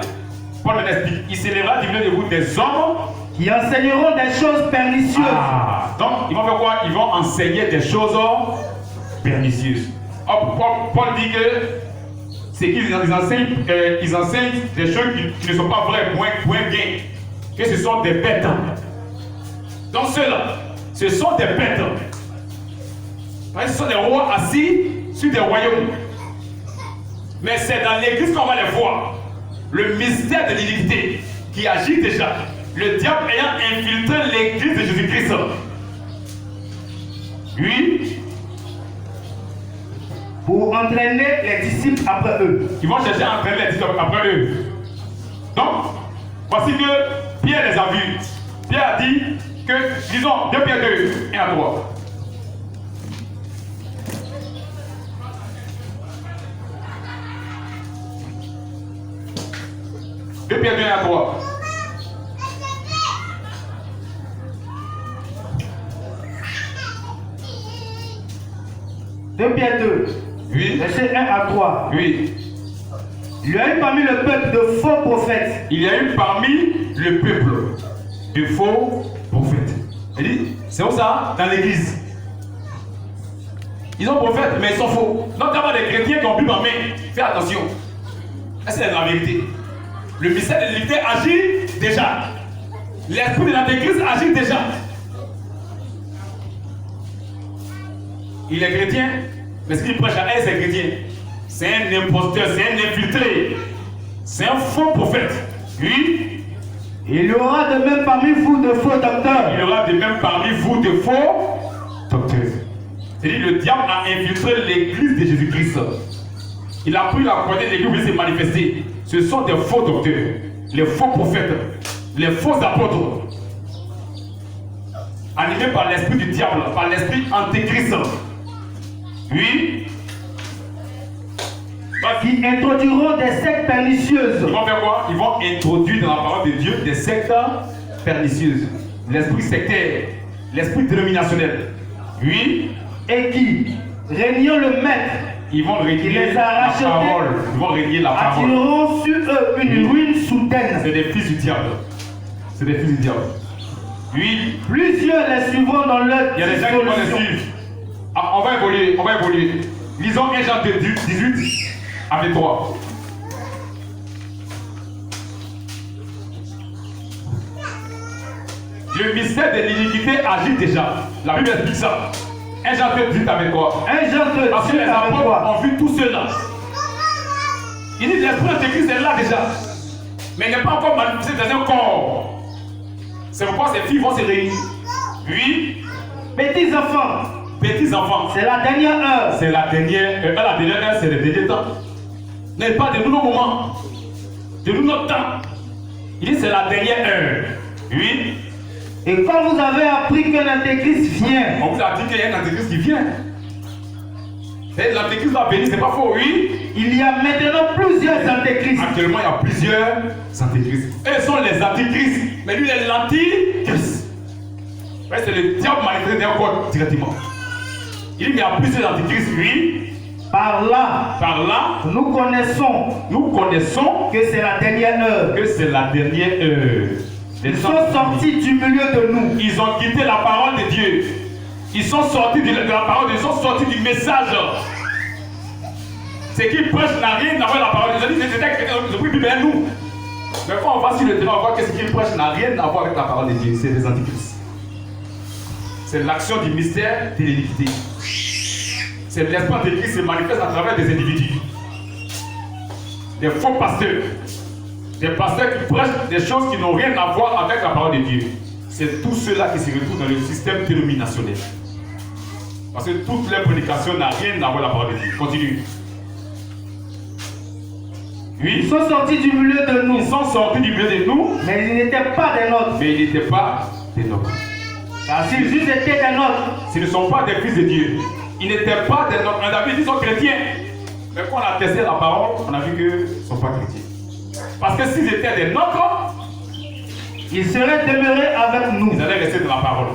Paul me l'explique. Il s'élèvera du milieu de vous des hommes qui enseigneront des choses pernicieuses. Donc ils vont faire quoi? Ils vont enseigner des choses pernicieuses. Paul dit que c'est qu'ils enseignent, ils enseignent des choses qui ne sont pas vraies, point gain. Que ce sont des bêtes. Donc ceux-là, ce sont des bêtes. Ce sont des rois assis sur des royaumes. Mais c'est dans l'église qu'on va les voir. Le mystère de l'iniquité qui agit déjà. Le diable ayant infiltré l'église de Jésus-Christ. Oui. Pour entraîner les disciples après eux. Ils vont chercher à entraîner les disciples après eux. Donc, voici que Pierre les a vus. Pierre a dit que, disons, 2 Pierre 2, 1 à 3. Pierre 2, 1 à 3. 2 Pierre 2, Oui. versets 1 à 3. Oui. Il y a eu parmi le peuple de faux prophètes. Il y a eu parmi le peuple de faux prophètes. Il dit, c'est où ça? Dans l'église. Ils ont prophètes, mais ils sont faux. Notamment des chrétiens qui ont Bible en main. Fais attention. C'est la vérité. Le mystère de l'unité agit déjà. L'esprit de l'antéchrist agit déjà. Il est chrétien, mais ce qu'il prêche à elle, c'est chrétien. C'est un imposteur, c'est un infiltré. C'est un faux prophète. Oui. Il y aura de même parmi vous de faux docteurs. Il y aura de même parmi vous de faux docteurs. C'est-à-dire le diable a infiltré l'église de Jésus-Christ. Il a pris la croix de l'église pour se manifester. Ce sont des faux docteurs, les faux prophètes, les faux apôtres. Animés par l'esprit du diable, par l'esprit antéchrist. Oui. Qui introduiront des sectes pernicieuses. Ils vont faire quoi? Ils vont introduire dans la parole de Dieu des sectes pernicieuses. L'esprit sectaire, l'esprit dénominationnel. Oui. Et qui, régnant le maître, ils vont régner la parole. Ils vont régner la parole. Attireront sur eux une ruine soudaine. C'est des fils du diable. C'est des fils du diable. Oui. Plusieurs les suivront dans leur. Il y a des gens qui vont les suivre. Ah, on va évoluer, on va évoluer. Lisons 1 Jean 18 à 23. Le mystère de l'iniquité agit déjà. La Bible explique ça. 1 Jean 18 à 23. 1 Jean 18 parce que les apôtres ont vu tout cela. Il dit l'esprit d'Antéchrist est là déjà. Mais il n'est pas encore manifesté dans un corps. C'est pourquoi ces filles vont se réunir. Oui. Petits enfants. Petits enfants. C'est la dernière heure. C'est la dernière heure. La dernière heure, c'est le dernier temps. N'est pas de nous nos moments. De nous notre temps. Il dit c'est la dernière heure. Oui. Et quand vous avez appris que l'antéchrist vient, on vous a dit qu'il y a un antéchrist qui vient. Et l'antéchrist va venir, c'est pas faux, oui. Il y a maintenant plusieurs antéchrists. Actuellement, il y a plusieurs antéchrists. Eux sont les antéchrists, mais lui, il est l'antichrist. C'est le diable manifesté d'un corps directement. Il dit qu'il y a plusieurs antéchrists, oui. Par là, nous connaissons que c'est la dernière heure. Que c'est la dernière heure. Ils sont sortis du milieu de nous. Ils ont quitté la parole de Dieu. Ils sont sortis de la parole, ils sont sortis du message. Ce qu'ils prêchent n'a rien à voir avec la parole. Ils ont dit que c'était quelqu'un nous. Mais quand on va sur le terrain, on voit que ce qu'ils prêchent n'a rien à voir avec la parole de Dieu. C'est des antichrists. C'est l'action du mystère de l'iniquité. C'est l'espoir de Christ qui se manifeste à travers des individus. Des faux pasteurs. Des pasteurs qui prêchent des choses qui n'ont rien à voir avec la parole de Dieu. C'est tout cela qui se retrouve dans le système dénominationnel. Parce que toute leur prédication n'a rien à voir avec la parole de Dieu. Continue. Oui. Ils sont sortis du milieu de nous. Ils sont sortis du milieu de nous. Mais ils n'étaient pas des nôtres. Mais ils n'étaient pas des nôtres. Car s'ils étaient des nôtres, s'ils ne sont pas des fils de Dieu, ils n'étaient pas des nôtres. On a vu qu'ils sont chrétiens. Mais quand on a testé la parole, on a vu qu'ils ne sont pas chrétiens. Parce que s'ils étaient des nôtres, ils seraient demeurés avec nous. Ils allaient rester dans la parole.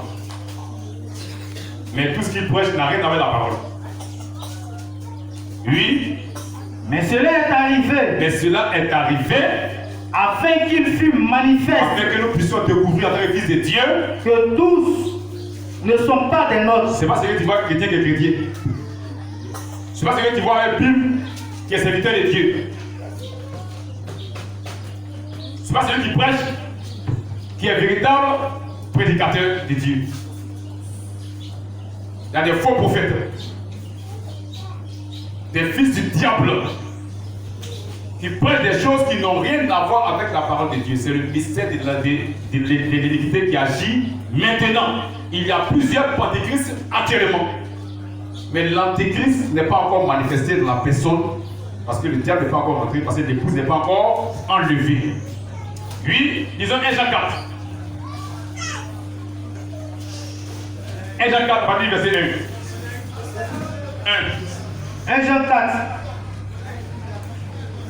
Mais tout ce qu'ils prêchent n'a rien à voir avec la parole. Oui. Mais cela est arrivé. Afin qu'il fût manifeste. Afin que nous puissions découvrir à travers le Fils de Dieu. Que tous ne sont pas des nôtres. C'est pas celui qui voit chrétien qui est chrétien. C'est pas celui qui voit un Bible qui est serviteur de Dieu. C'est pas celui qui prêche qui est véritable prédicateur de Dieu. Il y a des faux prophètes, des fils du diable, qui prêchent des choses qui n'ont rien à voir avec la parole de Dieu. C'est le mystère de l'iniquité qui agit maintenant. Il y a plusieurs antéchrists actuellement. Mais l'antéchrist n'est pas encore manifesté dans la personne, parce que le diable n'est pas encore rentré, parce que l'épouse n'est pas encore enlevée. Oui, disons 1 Jean 4. 1 Jean 4, partie verset 1. 1 Jean 4.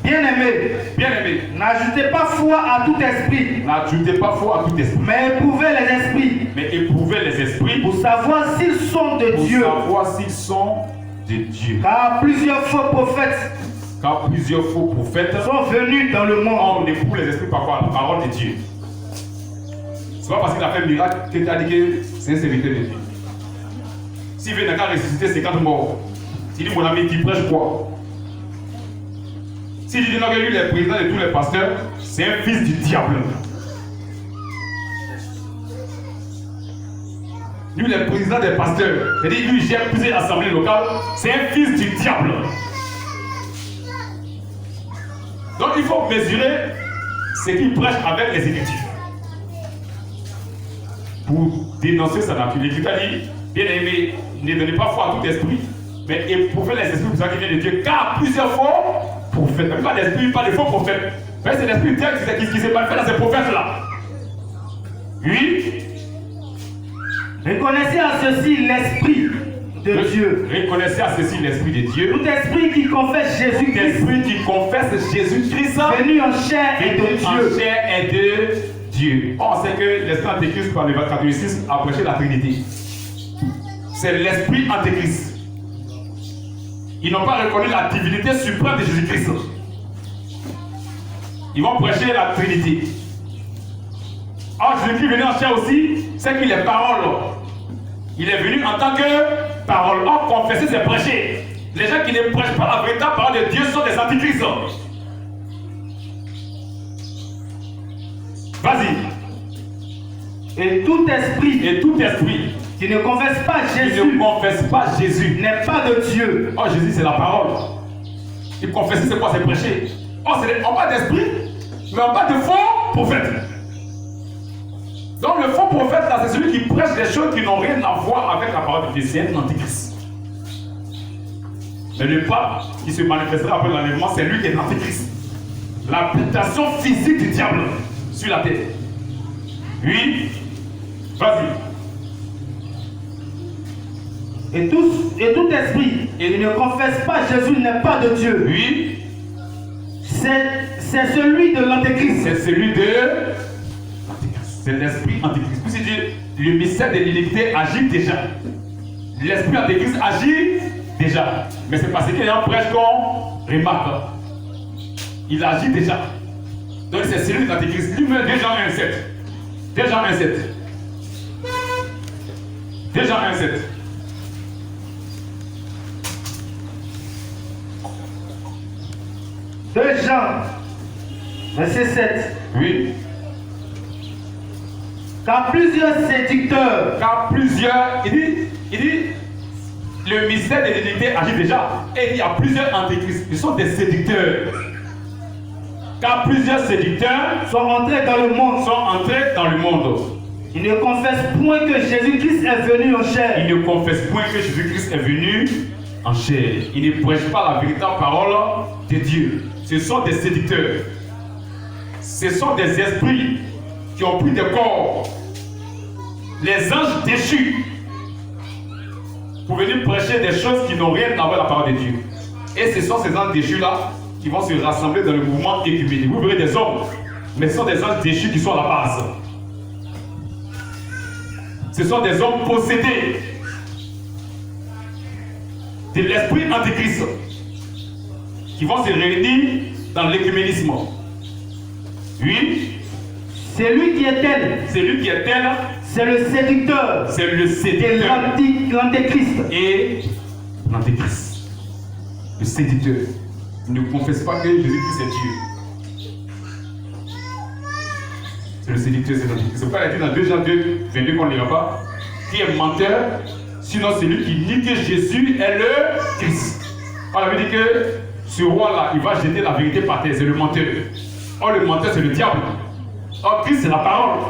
Bien-aimés, n'ajoutez pas foi à tout esprit. N'ajoutez pas foi à tout esprit. Mais éprouvez les esprits. Mais éprouvez les esprits. Pour savoir s'ils sont de Dieu. Pour savoir s'ils sont de Dieu. Car plusieurs faux prophètes sont venus dans le monde. On éprouve les esprits par quoi? La parole de Dieu. C'est pas parce qu'il a fait un miracle que tu as dit que c'est un serviteur de Dieu. S'il veut n'a qu'à ressusciter 50 morts, s'il dit mon ami, tu prêches quoi? S'il dit non, que lui, le président de tous les pasteurs, c'est un fils du diable. Lui, le président des pasteurs, c'est-à-dire lui, gère plusieurs assemblées locales, c'est un fils du diable. Donc il faut mesurer ce qu'il prêche avec les Écritures. Pour dénoncer sa nature. L'Écriture dit, bien aimé, ne donnez pas foi à tout esprit, mais éprouvez les esprits pour ça qui vient de Dieu, car plusieurs faux prophètes, pas d'esprit, pas de faux prophètes. Mais c'est l'esprit qui s'est manifesté dans ces prophètes-là. Oui. Reconnaissez à ceci l'esprit de Dieu. Reconnaissez à ceci l'esprit de Dieu. Tout esprit qui confesse Jésus-Christ. L'esprit qui confesse Jésus-Christ. Venu en chair et de Dieu. En chair et de Dieu. On sait que l'esprit antéchrist par le catholicisme a prêché la Trinité. C'est l'esprit antéchrist. Ils n'ont pas reconnu la divinité suprême de Jésus-Christ. Ils vont prêcher la Trinité. Or, Jésus-Christ venu en chair aussi, c'est qu'il est parole. Il est venu en tant que parole. Or, confesser, c'est prêcher. Les gens qui ne prêchent pas la véritable parole de Dieu sont des antichrists. Vas-y. Et tout esprit qui ne confesse pas Jésus n'est pas de Dieu. Oh, Jésus, c'est la parole. Il confesse, c'est quoi? C'est prêcher. Oh, on parle d'esprit, mais on parle de faux prophètes. Donc, le faux prophète, là, c'est celui qui prêche des choses qui n'ont rien à voir avec la parole de Dieu. C'est un antichrist. Mais le pape qui se manifestera après l'enlèvement, c'est lui qui est l'antichrist. L'application physique du diable sur la terre. Oui. Vas-y. Et tout esprit qui ne confesse pas Jésus n'est pas de Dieu. Oui. C'est celui de l'antéchrist. C'est celui de l'antéchrist. C'est l'esprit antéchrist. Puis c'est dit, le mystère de l'iniquité agit déjà. L'esprit antéchrist agit déjà. Mais c'est parce qu'il y a un prêche qu'on remarque. Il agit déjà. Donc c'est celui de l'antéchrist. Lui-même, 2 Jean 1,7. 2 Jean 1,7. 2 Jean 1,7. Jean, verset 7. Oui. Car plusieurs séducteurs. Il dit, le mystère de l'unité agit déjà. Et il y a plusieurs antéchrists. Ils sont des séducteurs. Car plusieurs séducteurs sont entrés dans le monde. Ils ne confessent point que Jésus-Christ est venu en chair. Ils ne confessent point que Jésus-Christ est venu en chair. Ils ne prêchent pas la véritable parole de Dieu. Ce sont des séducteurs. Ce sont des esprits qui ont pris des corps. Les anges déchus. Pour venir prêcher des choses qui n'ont rien à voir avec la parole de Dieu. Et ce sont ces anges déchus-là qui vont se rassembler dans le mouvement écuménique. Vous verrez des hommes, mais ce sont des anges déchus qui sont à la base. Ce sont des hommes possédés de l'esprit antéchrist qui vont se réunir dans l'écuménisme. Oui. C'est lui qui est tel. C'est lui qui est tel. C'est le séducteur. C'est le séducteur. L'antéchrist. Et l'antéchrist. Le séducteur. Il ne confesse pas que Jésus-Christ est Dieu. C'est le séducteur, c'est l'antéchrist. C'est pourquoi il a dit dans 2 Jean 2, 22 qu'on ne lira pas, qui est menteur, sinon c'est lui qui nie que Jésus est le Christ. On avait dit que ce roi-là, il va jeter la vérité par terre, c'est le menteur. Or, le menteur, c'est le diable. Or, Christ, c'est la parole.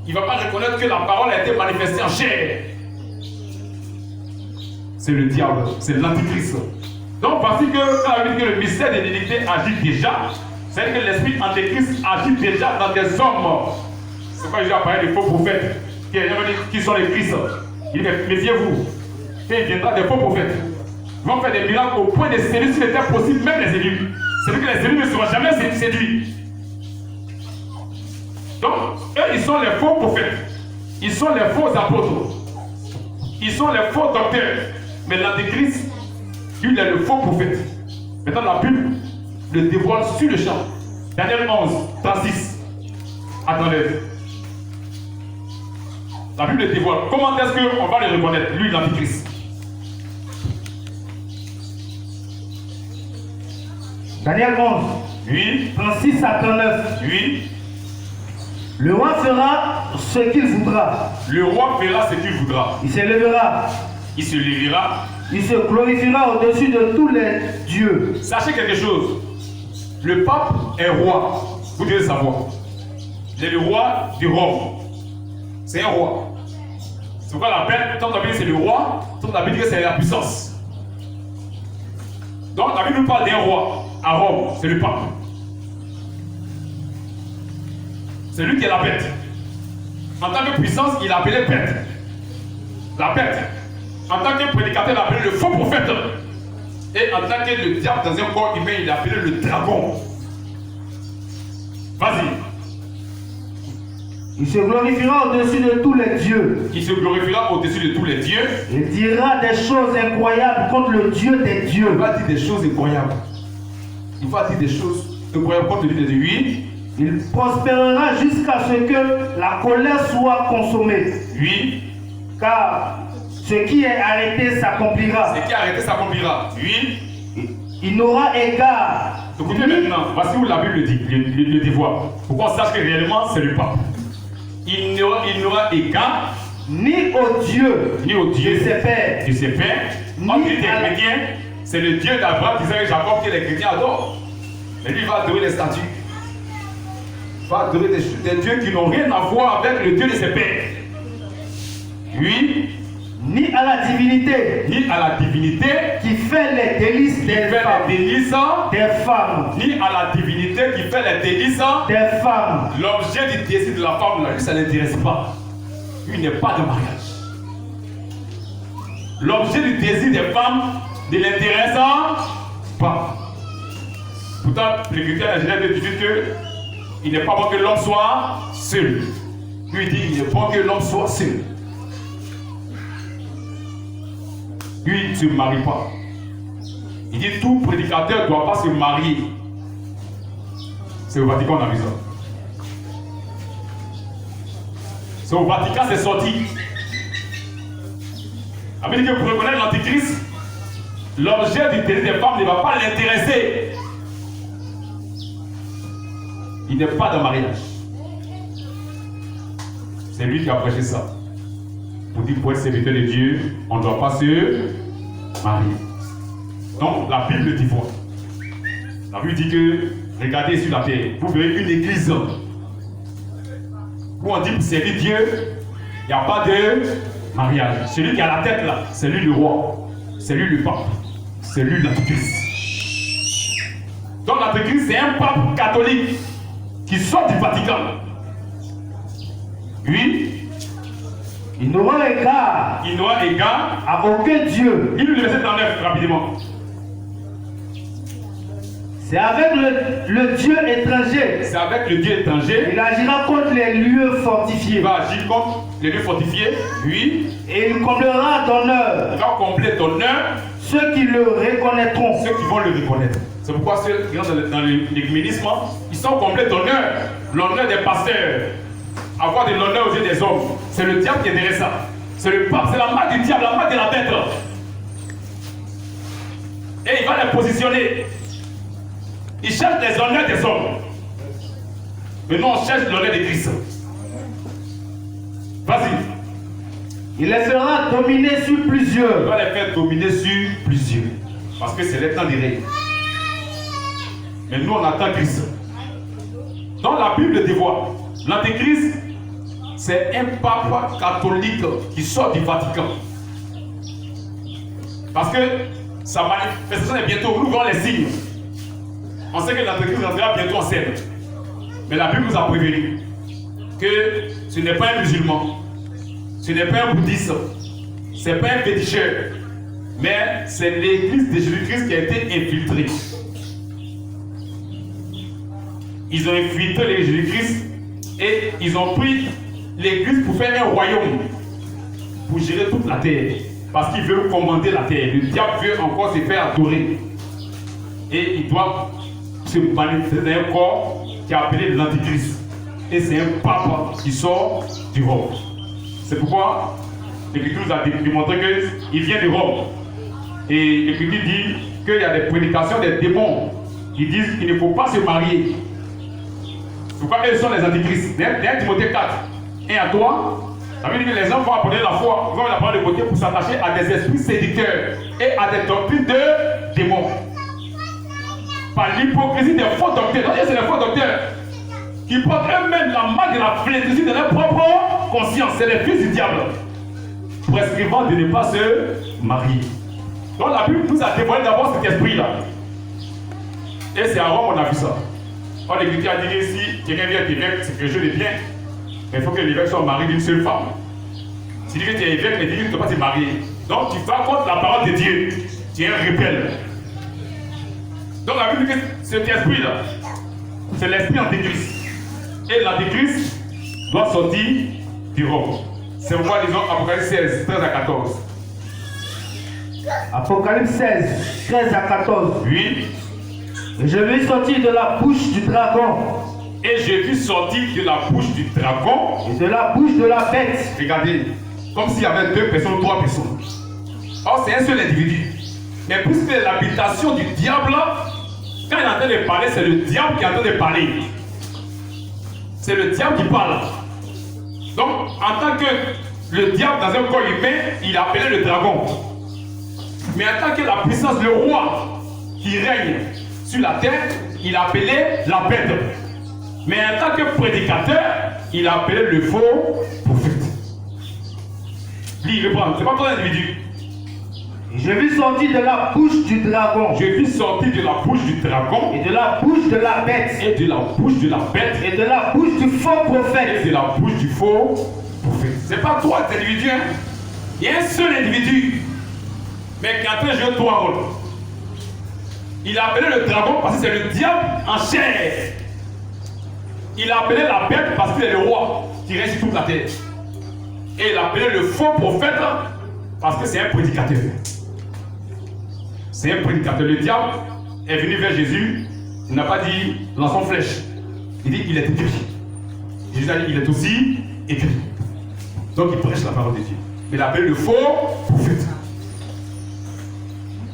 Il ne va pas reconnaître que la parole a été manifestée en chair. C'est le diable, c'est l'antichrist. Donc, parce que quand on dit que le mystère de l'iniquité agit déjà, c'est-à-dire que l'esprit antéchrist agit déjà dans des hommes. C'est pourquoi j'ai parlé des faux prophètes qui sont les Christ. Il dit, méfiez-vous. Et il viendra des faux prophètes. Ils vont faire des miracles au point de séduire, s'il était possible, même les élus. C'est-à-dire que les élus ne seront jamais séduits. Donc, eux, ils sont les faux prophètes. Ils sont les faux apôtres. Ils sont les faux docteurs. Mais l'antéchrist, lui, il est le faux prophète. Maintenant, la Bible le dévoile sur le champ. Daniel 11, 36. Attendez. La Bible le dévoile. Comment est-ce qu'on va le reconnaître, lui, l'antéchrist? Daniel 11, Oui. 36 à 39. Oui. Le roi fera ce qu'il voudra. Le roi fera ce qu'il voudra. Il s'élèvera. Il se lèvera. Il se glorifiera au-dessus de tous les dieux. Sachez quelque chose. Le pape est roi. Vous devez savoir. Il est le roi du Rome. C'est un roi. C'est pourquoi la Bible, tant la Bible c'est le roi, tant la Bible dit que c'est la puissance. Donc la Bible nous parle d'un roi à Rome, c'est le pape. C'est lui qui est la bête. En tant que puissance, il est appelé bête. La bête. En tant que prédicateur, il est appelé le faux prophète. Et en tant que le diable dans un corps humain, il est appelé le dragon. Vas-y. Il se glorifiera au-dessus de tous les dieux. Il se glorifiera au-dessus de tous les dieux. Il dira des choses incroyables contre le Dieu des dieux. Il va dire des choses incroyables. Il va dire des choses incroyables contre le Dieu des dieux. Oui. Il prospérera jusqu'à ce que la colère soit consommée. Oui. Car ce qui est arrêté s'accomplira. Ce qui est arrêté s'accomplira. Oui. Il n'aura égard. Écoutez maintenant, voici où la Bible dit, le dévoile. Pour qu'on sache que réellement c'est le pape. Il n'aura égard ni au Dieu, ni au Dieu de ses pères. De ses pères. Quand il était chrétien, c'est le Dieu d'Abraham, d'Isaac et Jacob que les chrétiens adorent. Mais lui, il va adorer les statues. Il va adorer des dieux qui n'ont rien à voir avec le Dieu de ses pères. Oui. Ni à la divinité. Ni à la divinité. Qui fait les délices des femmes. Des femmes. Ni à la divinité qui fait les délices des femmes. L'objet du désir de la femme, là, lui, ça ne l'intéresse pas. Lui, il n'est pas de mariage. L'objet du désir des femmes ne l'intéresse pas. Pourtant, l'Écriture en général dit que il n'est pas bon que l'homme soit seul. Lui, il dit il n'est pas bon que l'homme soit seul. Lui, il ne se marie pas. Il dit tout prédicateur ne doit pas se marier. C'est au Vatican qu'on a vu ça. C'est au Vatican, c'est sorti. Ça veut dire que pour reconnaître l'Antéchrist, l'objet du désir des femmes ne va pas l'intéresser. Il n'est pas de mariage. C'est lui qui a prêché ça. Pour dire pour être serviteur de Dieu, on ne doit pas se marier. Donc la Bible dit quoi? La Bible dit que, regardez sur la terre, vous verrez une église où on dit pour servir Dieu, il n'y a pas de mariage. Celui qui a la tête là, c'est lui le roi, c'est lui le pape, c'est lui l'antéchrist. Donc l'antéchrist c'est un pape catholique qui sort du Vatican. Oui. Il n'aura égard. Il n'aura égard à aucun Dieu. Il nous le verset 39 rapidement. C'est avec le Dieu étranger. C'est avec le Dieu étranger. Il agira contre les lieux fortifiés. Il va agir contre les lieux fortifiés. Oui. Et il comblera d'honneur. Il va combler d'honneur. Ceux qui le reconnaîtront. Ceux qui vont le reconnaître. C'est pourquoi ceux qui rentrent dans l'écuménisme, ils sont comblés d'honneur. L'honneur des pasteurs. Avoir de l'honneur aux yeux des hommes. C'est le diable qui est derrière ça. C'est le pape, c'est la marque du diable, la marque de la bête. Et il va les positionner. Il cherche les honneurs des hommes. Mais nous, on cherche l'honneur de Christ. Vas-y. Il les fera dominer sur plusieurs. Il va les faire dominer sur plusieurs. Parce que c'est le temps des règles. Mais nous, on attend Christ. Donc la Bible dévoile. L'Antéchrist, c'est un pape catholique qui sort du Vatican. Parce que sa manifestation est bientôt. Nous voyons les signes. On sait que l'Antéchrist rentrera bientôt en scène. Mais la Bible nous a prévenu que ce n'est pas un musulman, ce n'est pas un bouddhiste, ce n'est pas un féticheur, mais c'est l'église de Jésus-Christ qui a été infiltrée. Ils ont infiltré l'église de Jésus-Christ et ils ont pris l'église pour faire un royaume, pour gérer toute la terre. Parce qu'il veut commander la terre. Le diable veut encore se faire adorer. Et il doit se manifester dans un corps qui est appelé l'Antichrist. Et c'est un pape qui sort du Rome. C'est pourquoi l'Écriture nous a démontré qu'il vient de Rome. Et l'Écriture dit qu'il y a des prédications des démons qui disent qu'il ne faut pas se marier. C'est pourquoi eux sont les antichrists. Dans Timothée 4, 1 à 3, ça veut dire que les gens vont apprendre la foi, vont la prendre de côté pour s'attacher à des esprits séducteurs et à des doctrines de démons. Par l'hypocrisie des faux docteurs. C'est les faux docteurs qui portent eux-mêmes la marque de la flétritude de leur propre conscience. C'est les fils du diable, prescrivant de ne pas se marier. Donc la Bible nous a dévoilé d'abord cet esprit-là. Et c'est à Rome qu'on a vu ça. Or l'Écriture a dit que si quelqu'un vient être évêque, c'est quelque chose de bien. Mais il faut que l'évêque soit marié d'une seule femme. Si tu dis que tu es évêque, mais tu dis que tu ne peux pas te marier. Donc tu vas contre la parole de Dieu. Tu es un rebelle. Donc la Bible dit que cet esprit-là, c'est l'esprit antéchrist. Et l'antéchrist doit sortir du Rome. C'est pourquoi disons Apocalypse 16, 13 à 14. Apocalypse 16, 13 à 14. Oui. Je vis sortir de la bouche du dragon. Et j'ai vu sortir de la bouche du dragon et de la bouche de la bête. Regardez, comme s'il y avait 2 personnes, 3 personnes. Or, c'est un seul individu. Mais puisque l'habitation du diable, quand il est en train de parler, c'est le diable qui est en train de parler. C'est le diable qui parle. Donc, en tant que le diable dans un corps humain, il appelait le dragon. Mais en tant que la puissance, le roi qui règne sur la terre, il appelait la bête. Mais en tant que prédicateur, il appelait le faux prophète. Lui, il reprend. C'est pas ton individu. Je vis sortir de la bouche du dragon. Je vis sortir de la bouche du dragon. Et de la bouche de la bête. Et de la bouche de la bête. Et de la bouche du faux prophète. Et de la bouche du faux prophète. C'est pas toi, cet individu. Hein? Il y a un seul individu. Mais qui a en train de jouer 3 rôles. Il a appelé le dragon parce que c'est le diable en chair. Il a appelé la bête parce qu'il est le roi qui règne sur toute la terre. Et il a appelé le faux prophète parce que c'est un prédicateur. C'est un prédicateur. Le diable est venu vers Jésus. Il n'a pas dit lançons flèche. Il dit il est écrit. Jésus a dit il est aussi écrit. Donc il prêche la parole de Dieu. Il a appelé le faux prophète.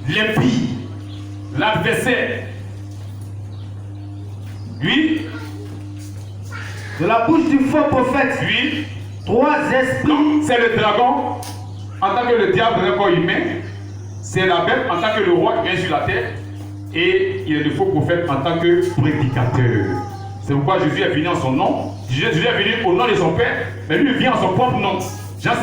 L'impie, l'adversaire, lui, de la bouche du faux prophète, lui, 3 esprits. C'est le dragon en tant que le diable d'un corps humain, c'est la bête en tant que le roi qui vient sur la terre, et il est le faux prophète en tant que prédicateur. C'est pourquoi Jésus est venu en son nom. Jésus est venu au nom de son Père, mais lui il vient en son propre nom. Jean 5,43.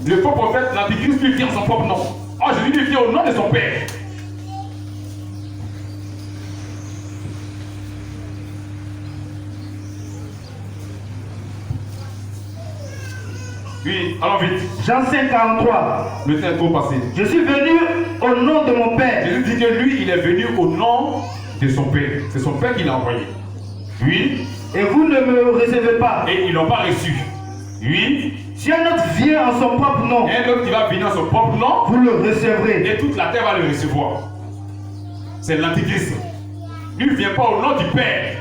Le faux prophète, l'antichrist, lui vient en son propre nom. Oh, Jésus lui vient au nom de son Père. Oui, allons vite. Jean 5,43. Le temps est trop passé. Je suis venu au nom de mon Père. Jésus dit que lui, il est venu au nom de son Père. C'est son Père qui l'a envoyé. Oui. Et vous ne me recevez pas. Et ils ne l'ont pas reçu. Oui. Si un autre vient en son propre nom, un autre qui va venir en son propre nom, vous le recevrez. Et toute la terre va le recevoir. C'est l'antichrist. Lui ne vient pas au nom du Père,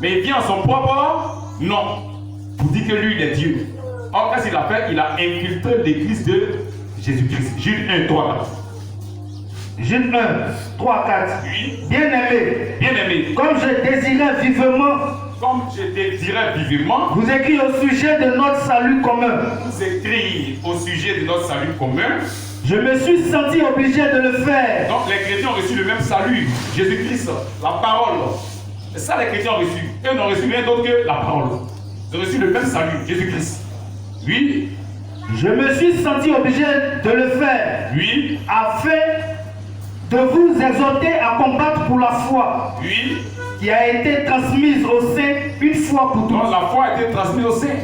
mais il vient en son propre nom. Pour dire que lui, il est Dieu. Or, qu'est-ce qu'il a fait? Il a infiltré l'église de Jésus-Christ. Jude 1, 3, 4. Jude 1, 3, 4. Oui. Bien-aimé, bien-aimé, comme je désirais vivement, vous écrire au sujet de notre salut commun. Vous écrire au sujet de notre salut commun. Je me suis senti obligé de le faire. Donc les chrétiens ont reçu le même salut, Jésus-Christ, la parole. C'est ça les chrétiens ont reçu. Eux n'ont reçu rien d'autre que la parole. Ils ont reçu le même salut, Jésus-Christ. Oui. Je me suis senti obligé de le faire. Oui. Afin de vous exhorter à combattre pour la foi. Oui. Qui a été transmise au sein une fois pour toutes. Donc la foi a été transmise au sein.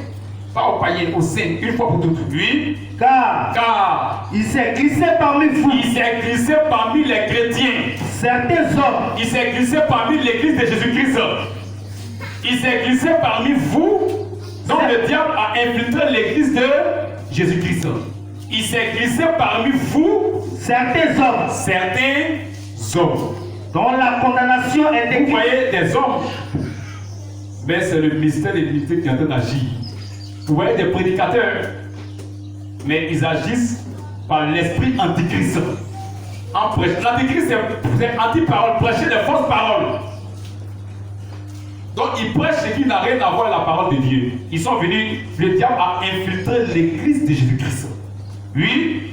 Pas aux païens, au sein, une fois pour toutes. Oui. Car il s'est glissé parmi vous. Il s'est glissé parmi les chrétiens. Certains hommes. Il s'est glissé parmi l'église de Jésus-Christ. Il s'est glissé parmi vous. Donc le diable a infiltré l'église de Jésus-Christ. Il s'est glissé parmi vous, certains hommes, dont la condamnation est écrite. Vous voyez des hommes, mais c'est le mystère de l'unité qui est en train d'agir. Vous voyez des prédicateurs, mais ils agissent par l'esprit antichrist. L'antichrist, c'est anti-parole, prêcher des fausses paroles. Donc ils prêchent ce qui n'a rien à voir avec la parole de Dieu. Ils sont venus, le diable a infiltré l'église de Jésus-Christ. Oui.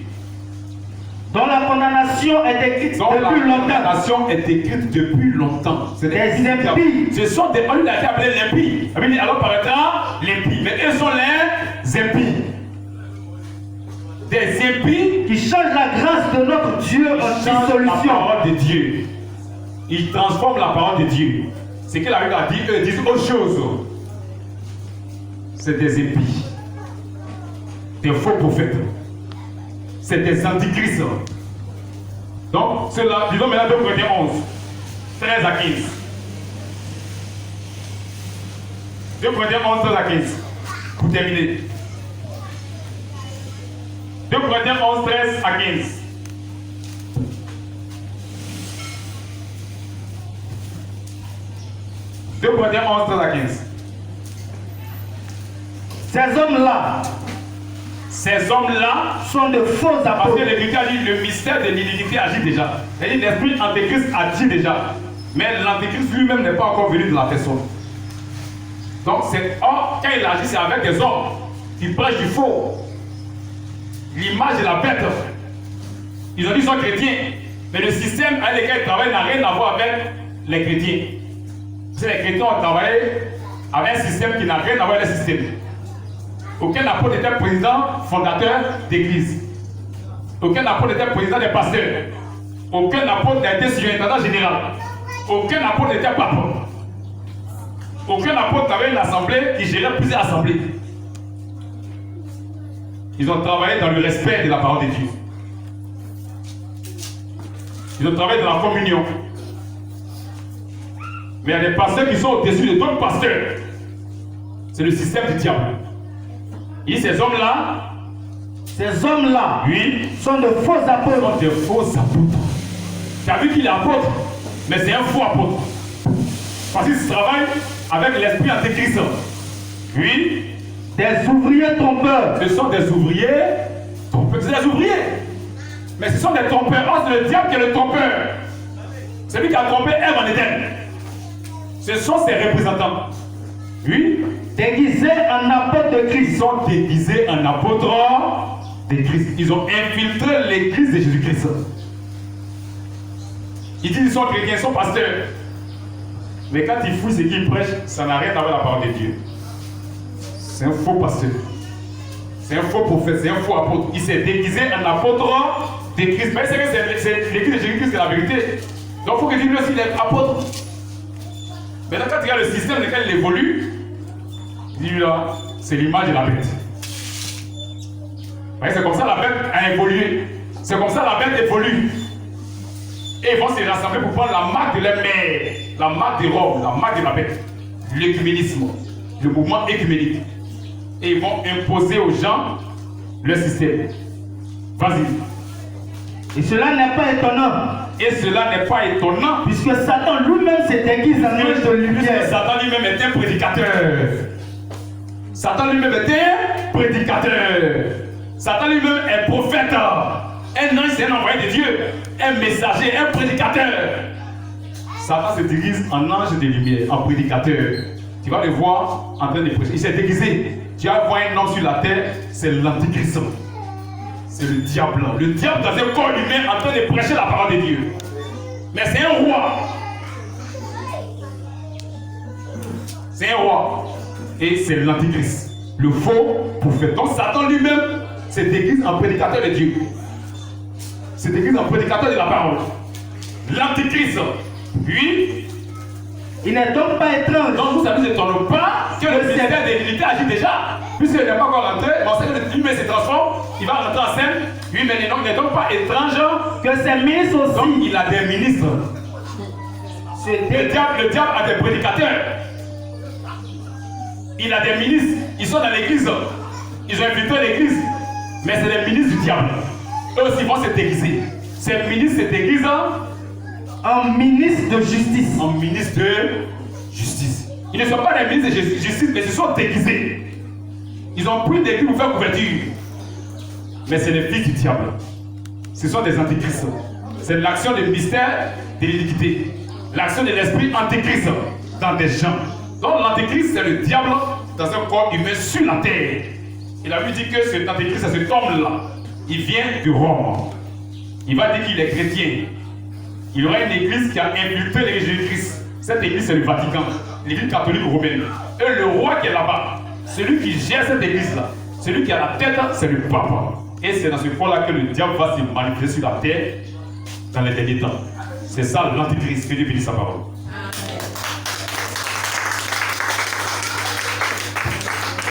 Dont la condamnation est écrite depuis longtemps. La condamnation est écrite depuis longtemps. C'est des impies. Ce sont des hommes qui ont été appelés l'impies. Alors paraîtra l'impie. Mais eux sont les impies. Des impies qui changent la grâce de notre Dieu en dissolution. La parole de Dieu. Ils transforment la parole de Dieu. Ce que la Bible a dit, eux disent autre chose. C'est des impies. Des faux prophètes. C'est des antichrists. Donc, cela, disons maintenant 2 Corinthiens 11, 13 à 15. 2 Corinthiens 11, 13 à 15. Pour terminer. 2 Corinthiens 11, 13 à 15. Deux Corinthiens 11, 13 à 15. Ces hommes-là sont de faux apôtres. Parce que l'Écriture dit le mystère de l'iniquité agit déjà. C'est-à-dire l'esprit antéchrist agit déjà. Mais l'antéchrist lui-même n'est pas encore venu de la personne. Donc quand il agit, c'est avec des hommes qui prêchent du faux. L'image de la bête. Ils ont dit qu'ils sont chrétiens. Mais le système avec lequel ils travaillent n'a rien à voir avec les chrétiens. Parce que les chrétiens ont travaillé avec un système qui n'a rien à voir avec le système. Aucun apôtre n'était président fondateur d'église. Aucun apôtre n'était président des pasteurs. Aucun apôtre n'était surintendant général. Aucun apôtre n'était pape. Aucun apôtre n'avait une assemblée qui gérait plusieurs assemblées. Ils ont travaillé dans le respect de la parole de Dieu. Ils ont travaillé dans la communion. Mais il y a des pasteurs qui sont au-dessus de d'autres pasteurs. C'est le système du diable. Et ces hommes-là, oui, sont de faux apôtres. Sont de faux apôtres. Tu as vu qu'il est apôtre, mais c'est un faux apôtre. Parce qu'il travaille avec l'esprit antéchrist. Oui. Des ouvriers trompeurs. Ce sont des ouvriers trompeurs. C'est des ouvriers. Mais ce sont des trompeurs. Oh, c'est le diable qui est le trompeur. Celui qui a trompé Ève en Éden. Ce sont ses représentants. Oui. Déguisés en apôtres de Christ. Ils sont déguisés en apôtres de Christ. Ils ont infiltré l'église de Jésus-Christ. Ils disent qu'ils sont chrétiens, ils sont pasteurs. Mais quand ils fouillent ce qu'ils prêchent, ça n'a rien à voir avec la parole de Dieu. C'est un faux pasteur. C'est un faux prophète, c'est un faux apôtre. Il s'est déguisé en apôtre de Christ. Mais c'est que c'est l'église de Jésus-Christ, c'est la vérité. Donc il faut que Dieu aussi il est apôtre. Maintenant, quand il y a le système dans lequel il évolue, lui là, c'est l'image de la bête. C'est comme ça la bête a évolué. C'est comme ça la bête évolue. Et ils vont se rassembler pour prendre la marque de leur mère, la marque de Rome, la marque de la bête, l'écuménisme, le mouvement écuménique. Et ils vont imposer aux gens le système. Vas-y. Et cela n'est pas étonnant. Et cela n'est pas étonnant. Puisque Satan lui-même se déguise en ange de lumière. Puisque Satan lui-même est un prédicateur. Satan lui-même est un prédicateur. Satan lui-même est prophète. Un ange, c'est un envoyé de Dieu. Un messager, un prédicateur. Satan se déguise en ange de lumière, en prédicateur. Tu vas le voir en train de prêcher. Il s'est déguisé. Tu vas voir un homme sur la terre, c'est l'antichrist. C'est le diable. Le diable dans un corps humain en train de prêcher la parole de Dieu. Mais c'est un roi. C'est un roi. Et c'est l'antichrist. Le faux prophète. Donc Satan lui-même se déguise en prédicateur de Dieu. Se déguise en prédicateur de la parole. L'antichrist. Oui. Il n'est donc pas étrange. Donc vous savez, ne s'étonne pas que le mystère de l'unité agit déjà. Puisqu'il n'est pas encore rentré, mais on sait que l'humain se transforme, il va rentrer en scène. Oui, mais il n'est donc pas étrange que ses ministres aussi. Donc il a des ministres. Le diable a des prédicateurs. Il a des ministres. Ils sont dans l'église. Ils ont infiltré l'église. Mais c'est les ministres du diable. Eux aussi vont se déguiser. Ces ministres se déguisent en ministre de justice. En ministre de justice. Ils ne sont pas des ministres de justice, mais ils se sont déguisés. Ils ont pris des clés pour faire couverture. Mais c'est les fils du diable. Ce sont des antichrists. C'est l'action du mystère de l'iniquité. L'action de l'esprit antichrist dans des gens. Donc l'antichrist, c'est le diable dans un corps humain sur la terre. Il a vu dire que cet antichrist, c'est cet homme-là. Il vient de Rome. Il va dire qu'il est chrétien. Il y aura une église qui a infiltré l'église de Christ. Cette église, c'est le Vatican, l'église catholique romaine. Et le roi qui est là-bas, celui qui gère cette église-là, celui qui a la tête, c'est le pape. Et c'est dans ce point-là que le diable va se manifester sur la terre dans les derniers temps. C'est ça l'antichrist. Que Dieu bénisse sa parole.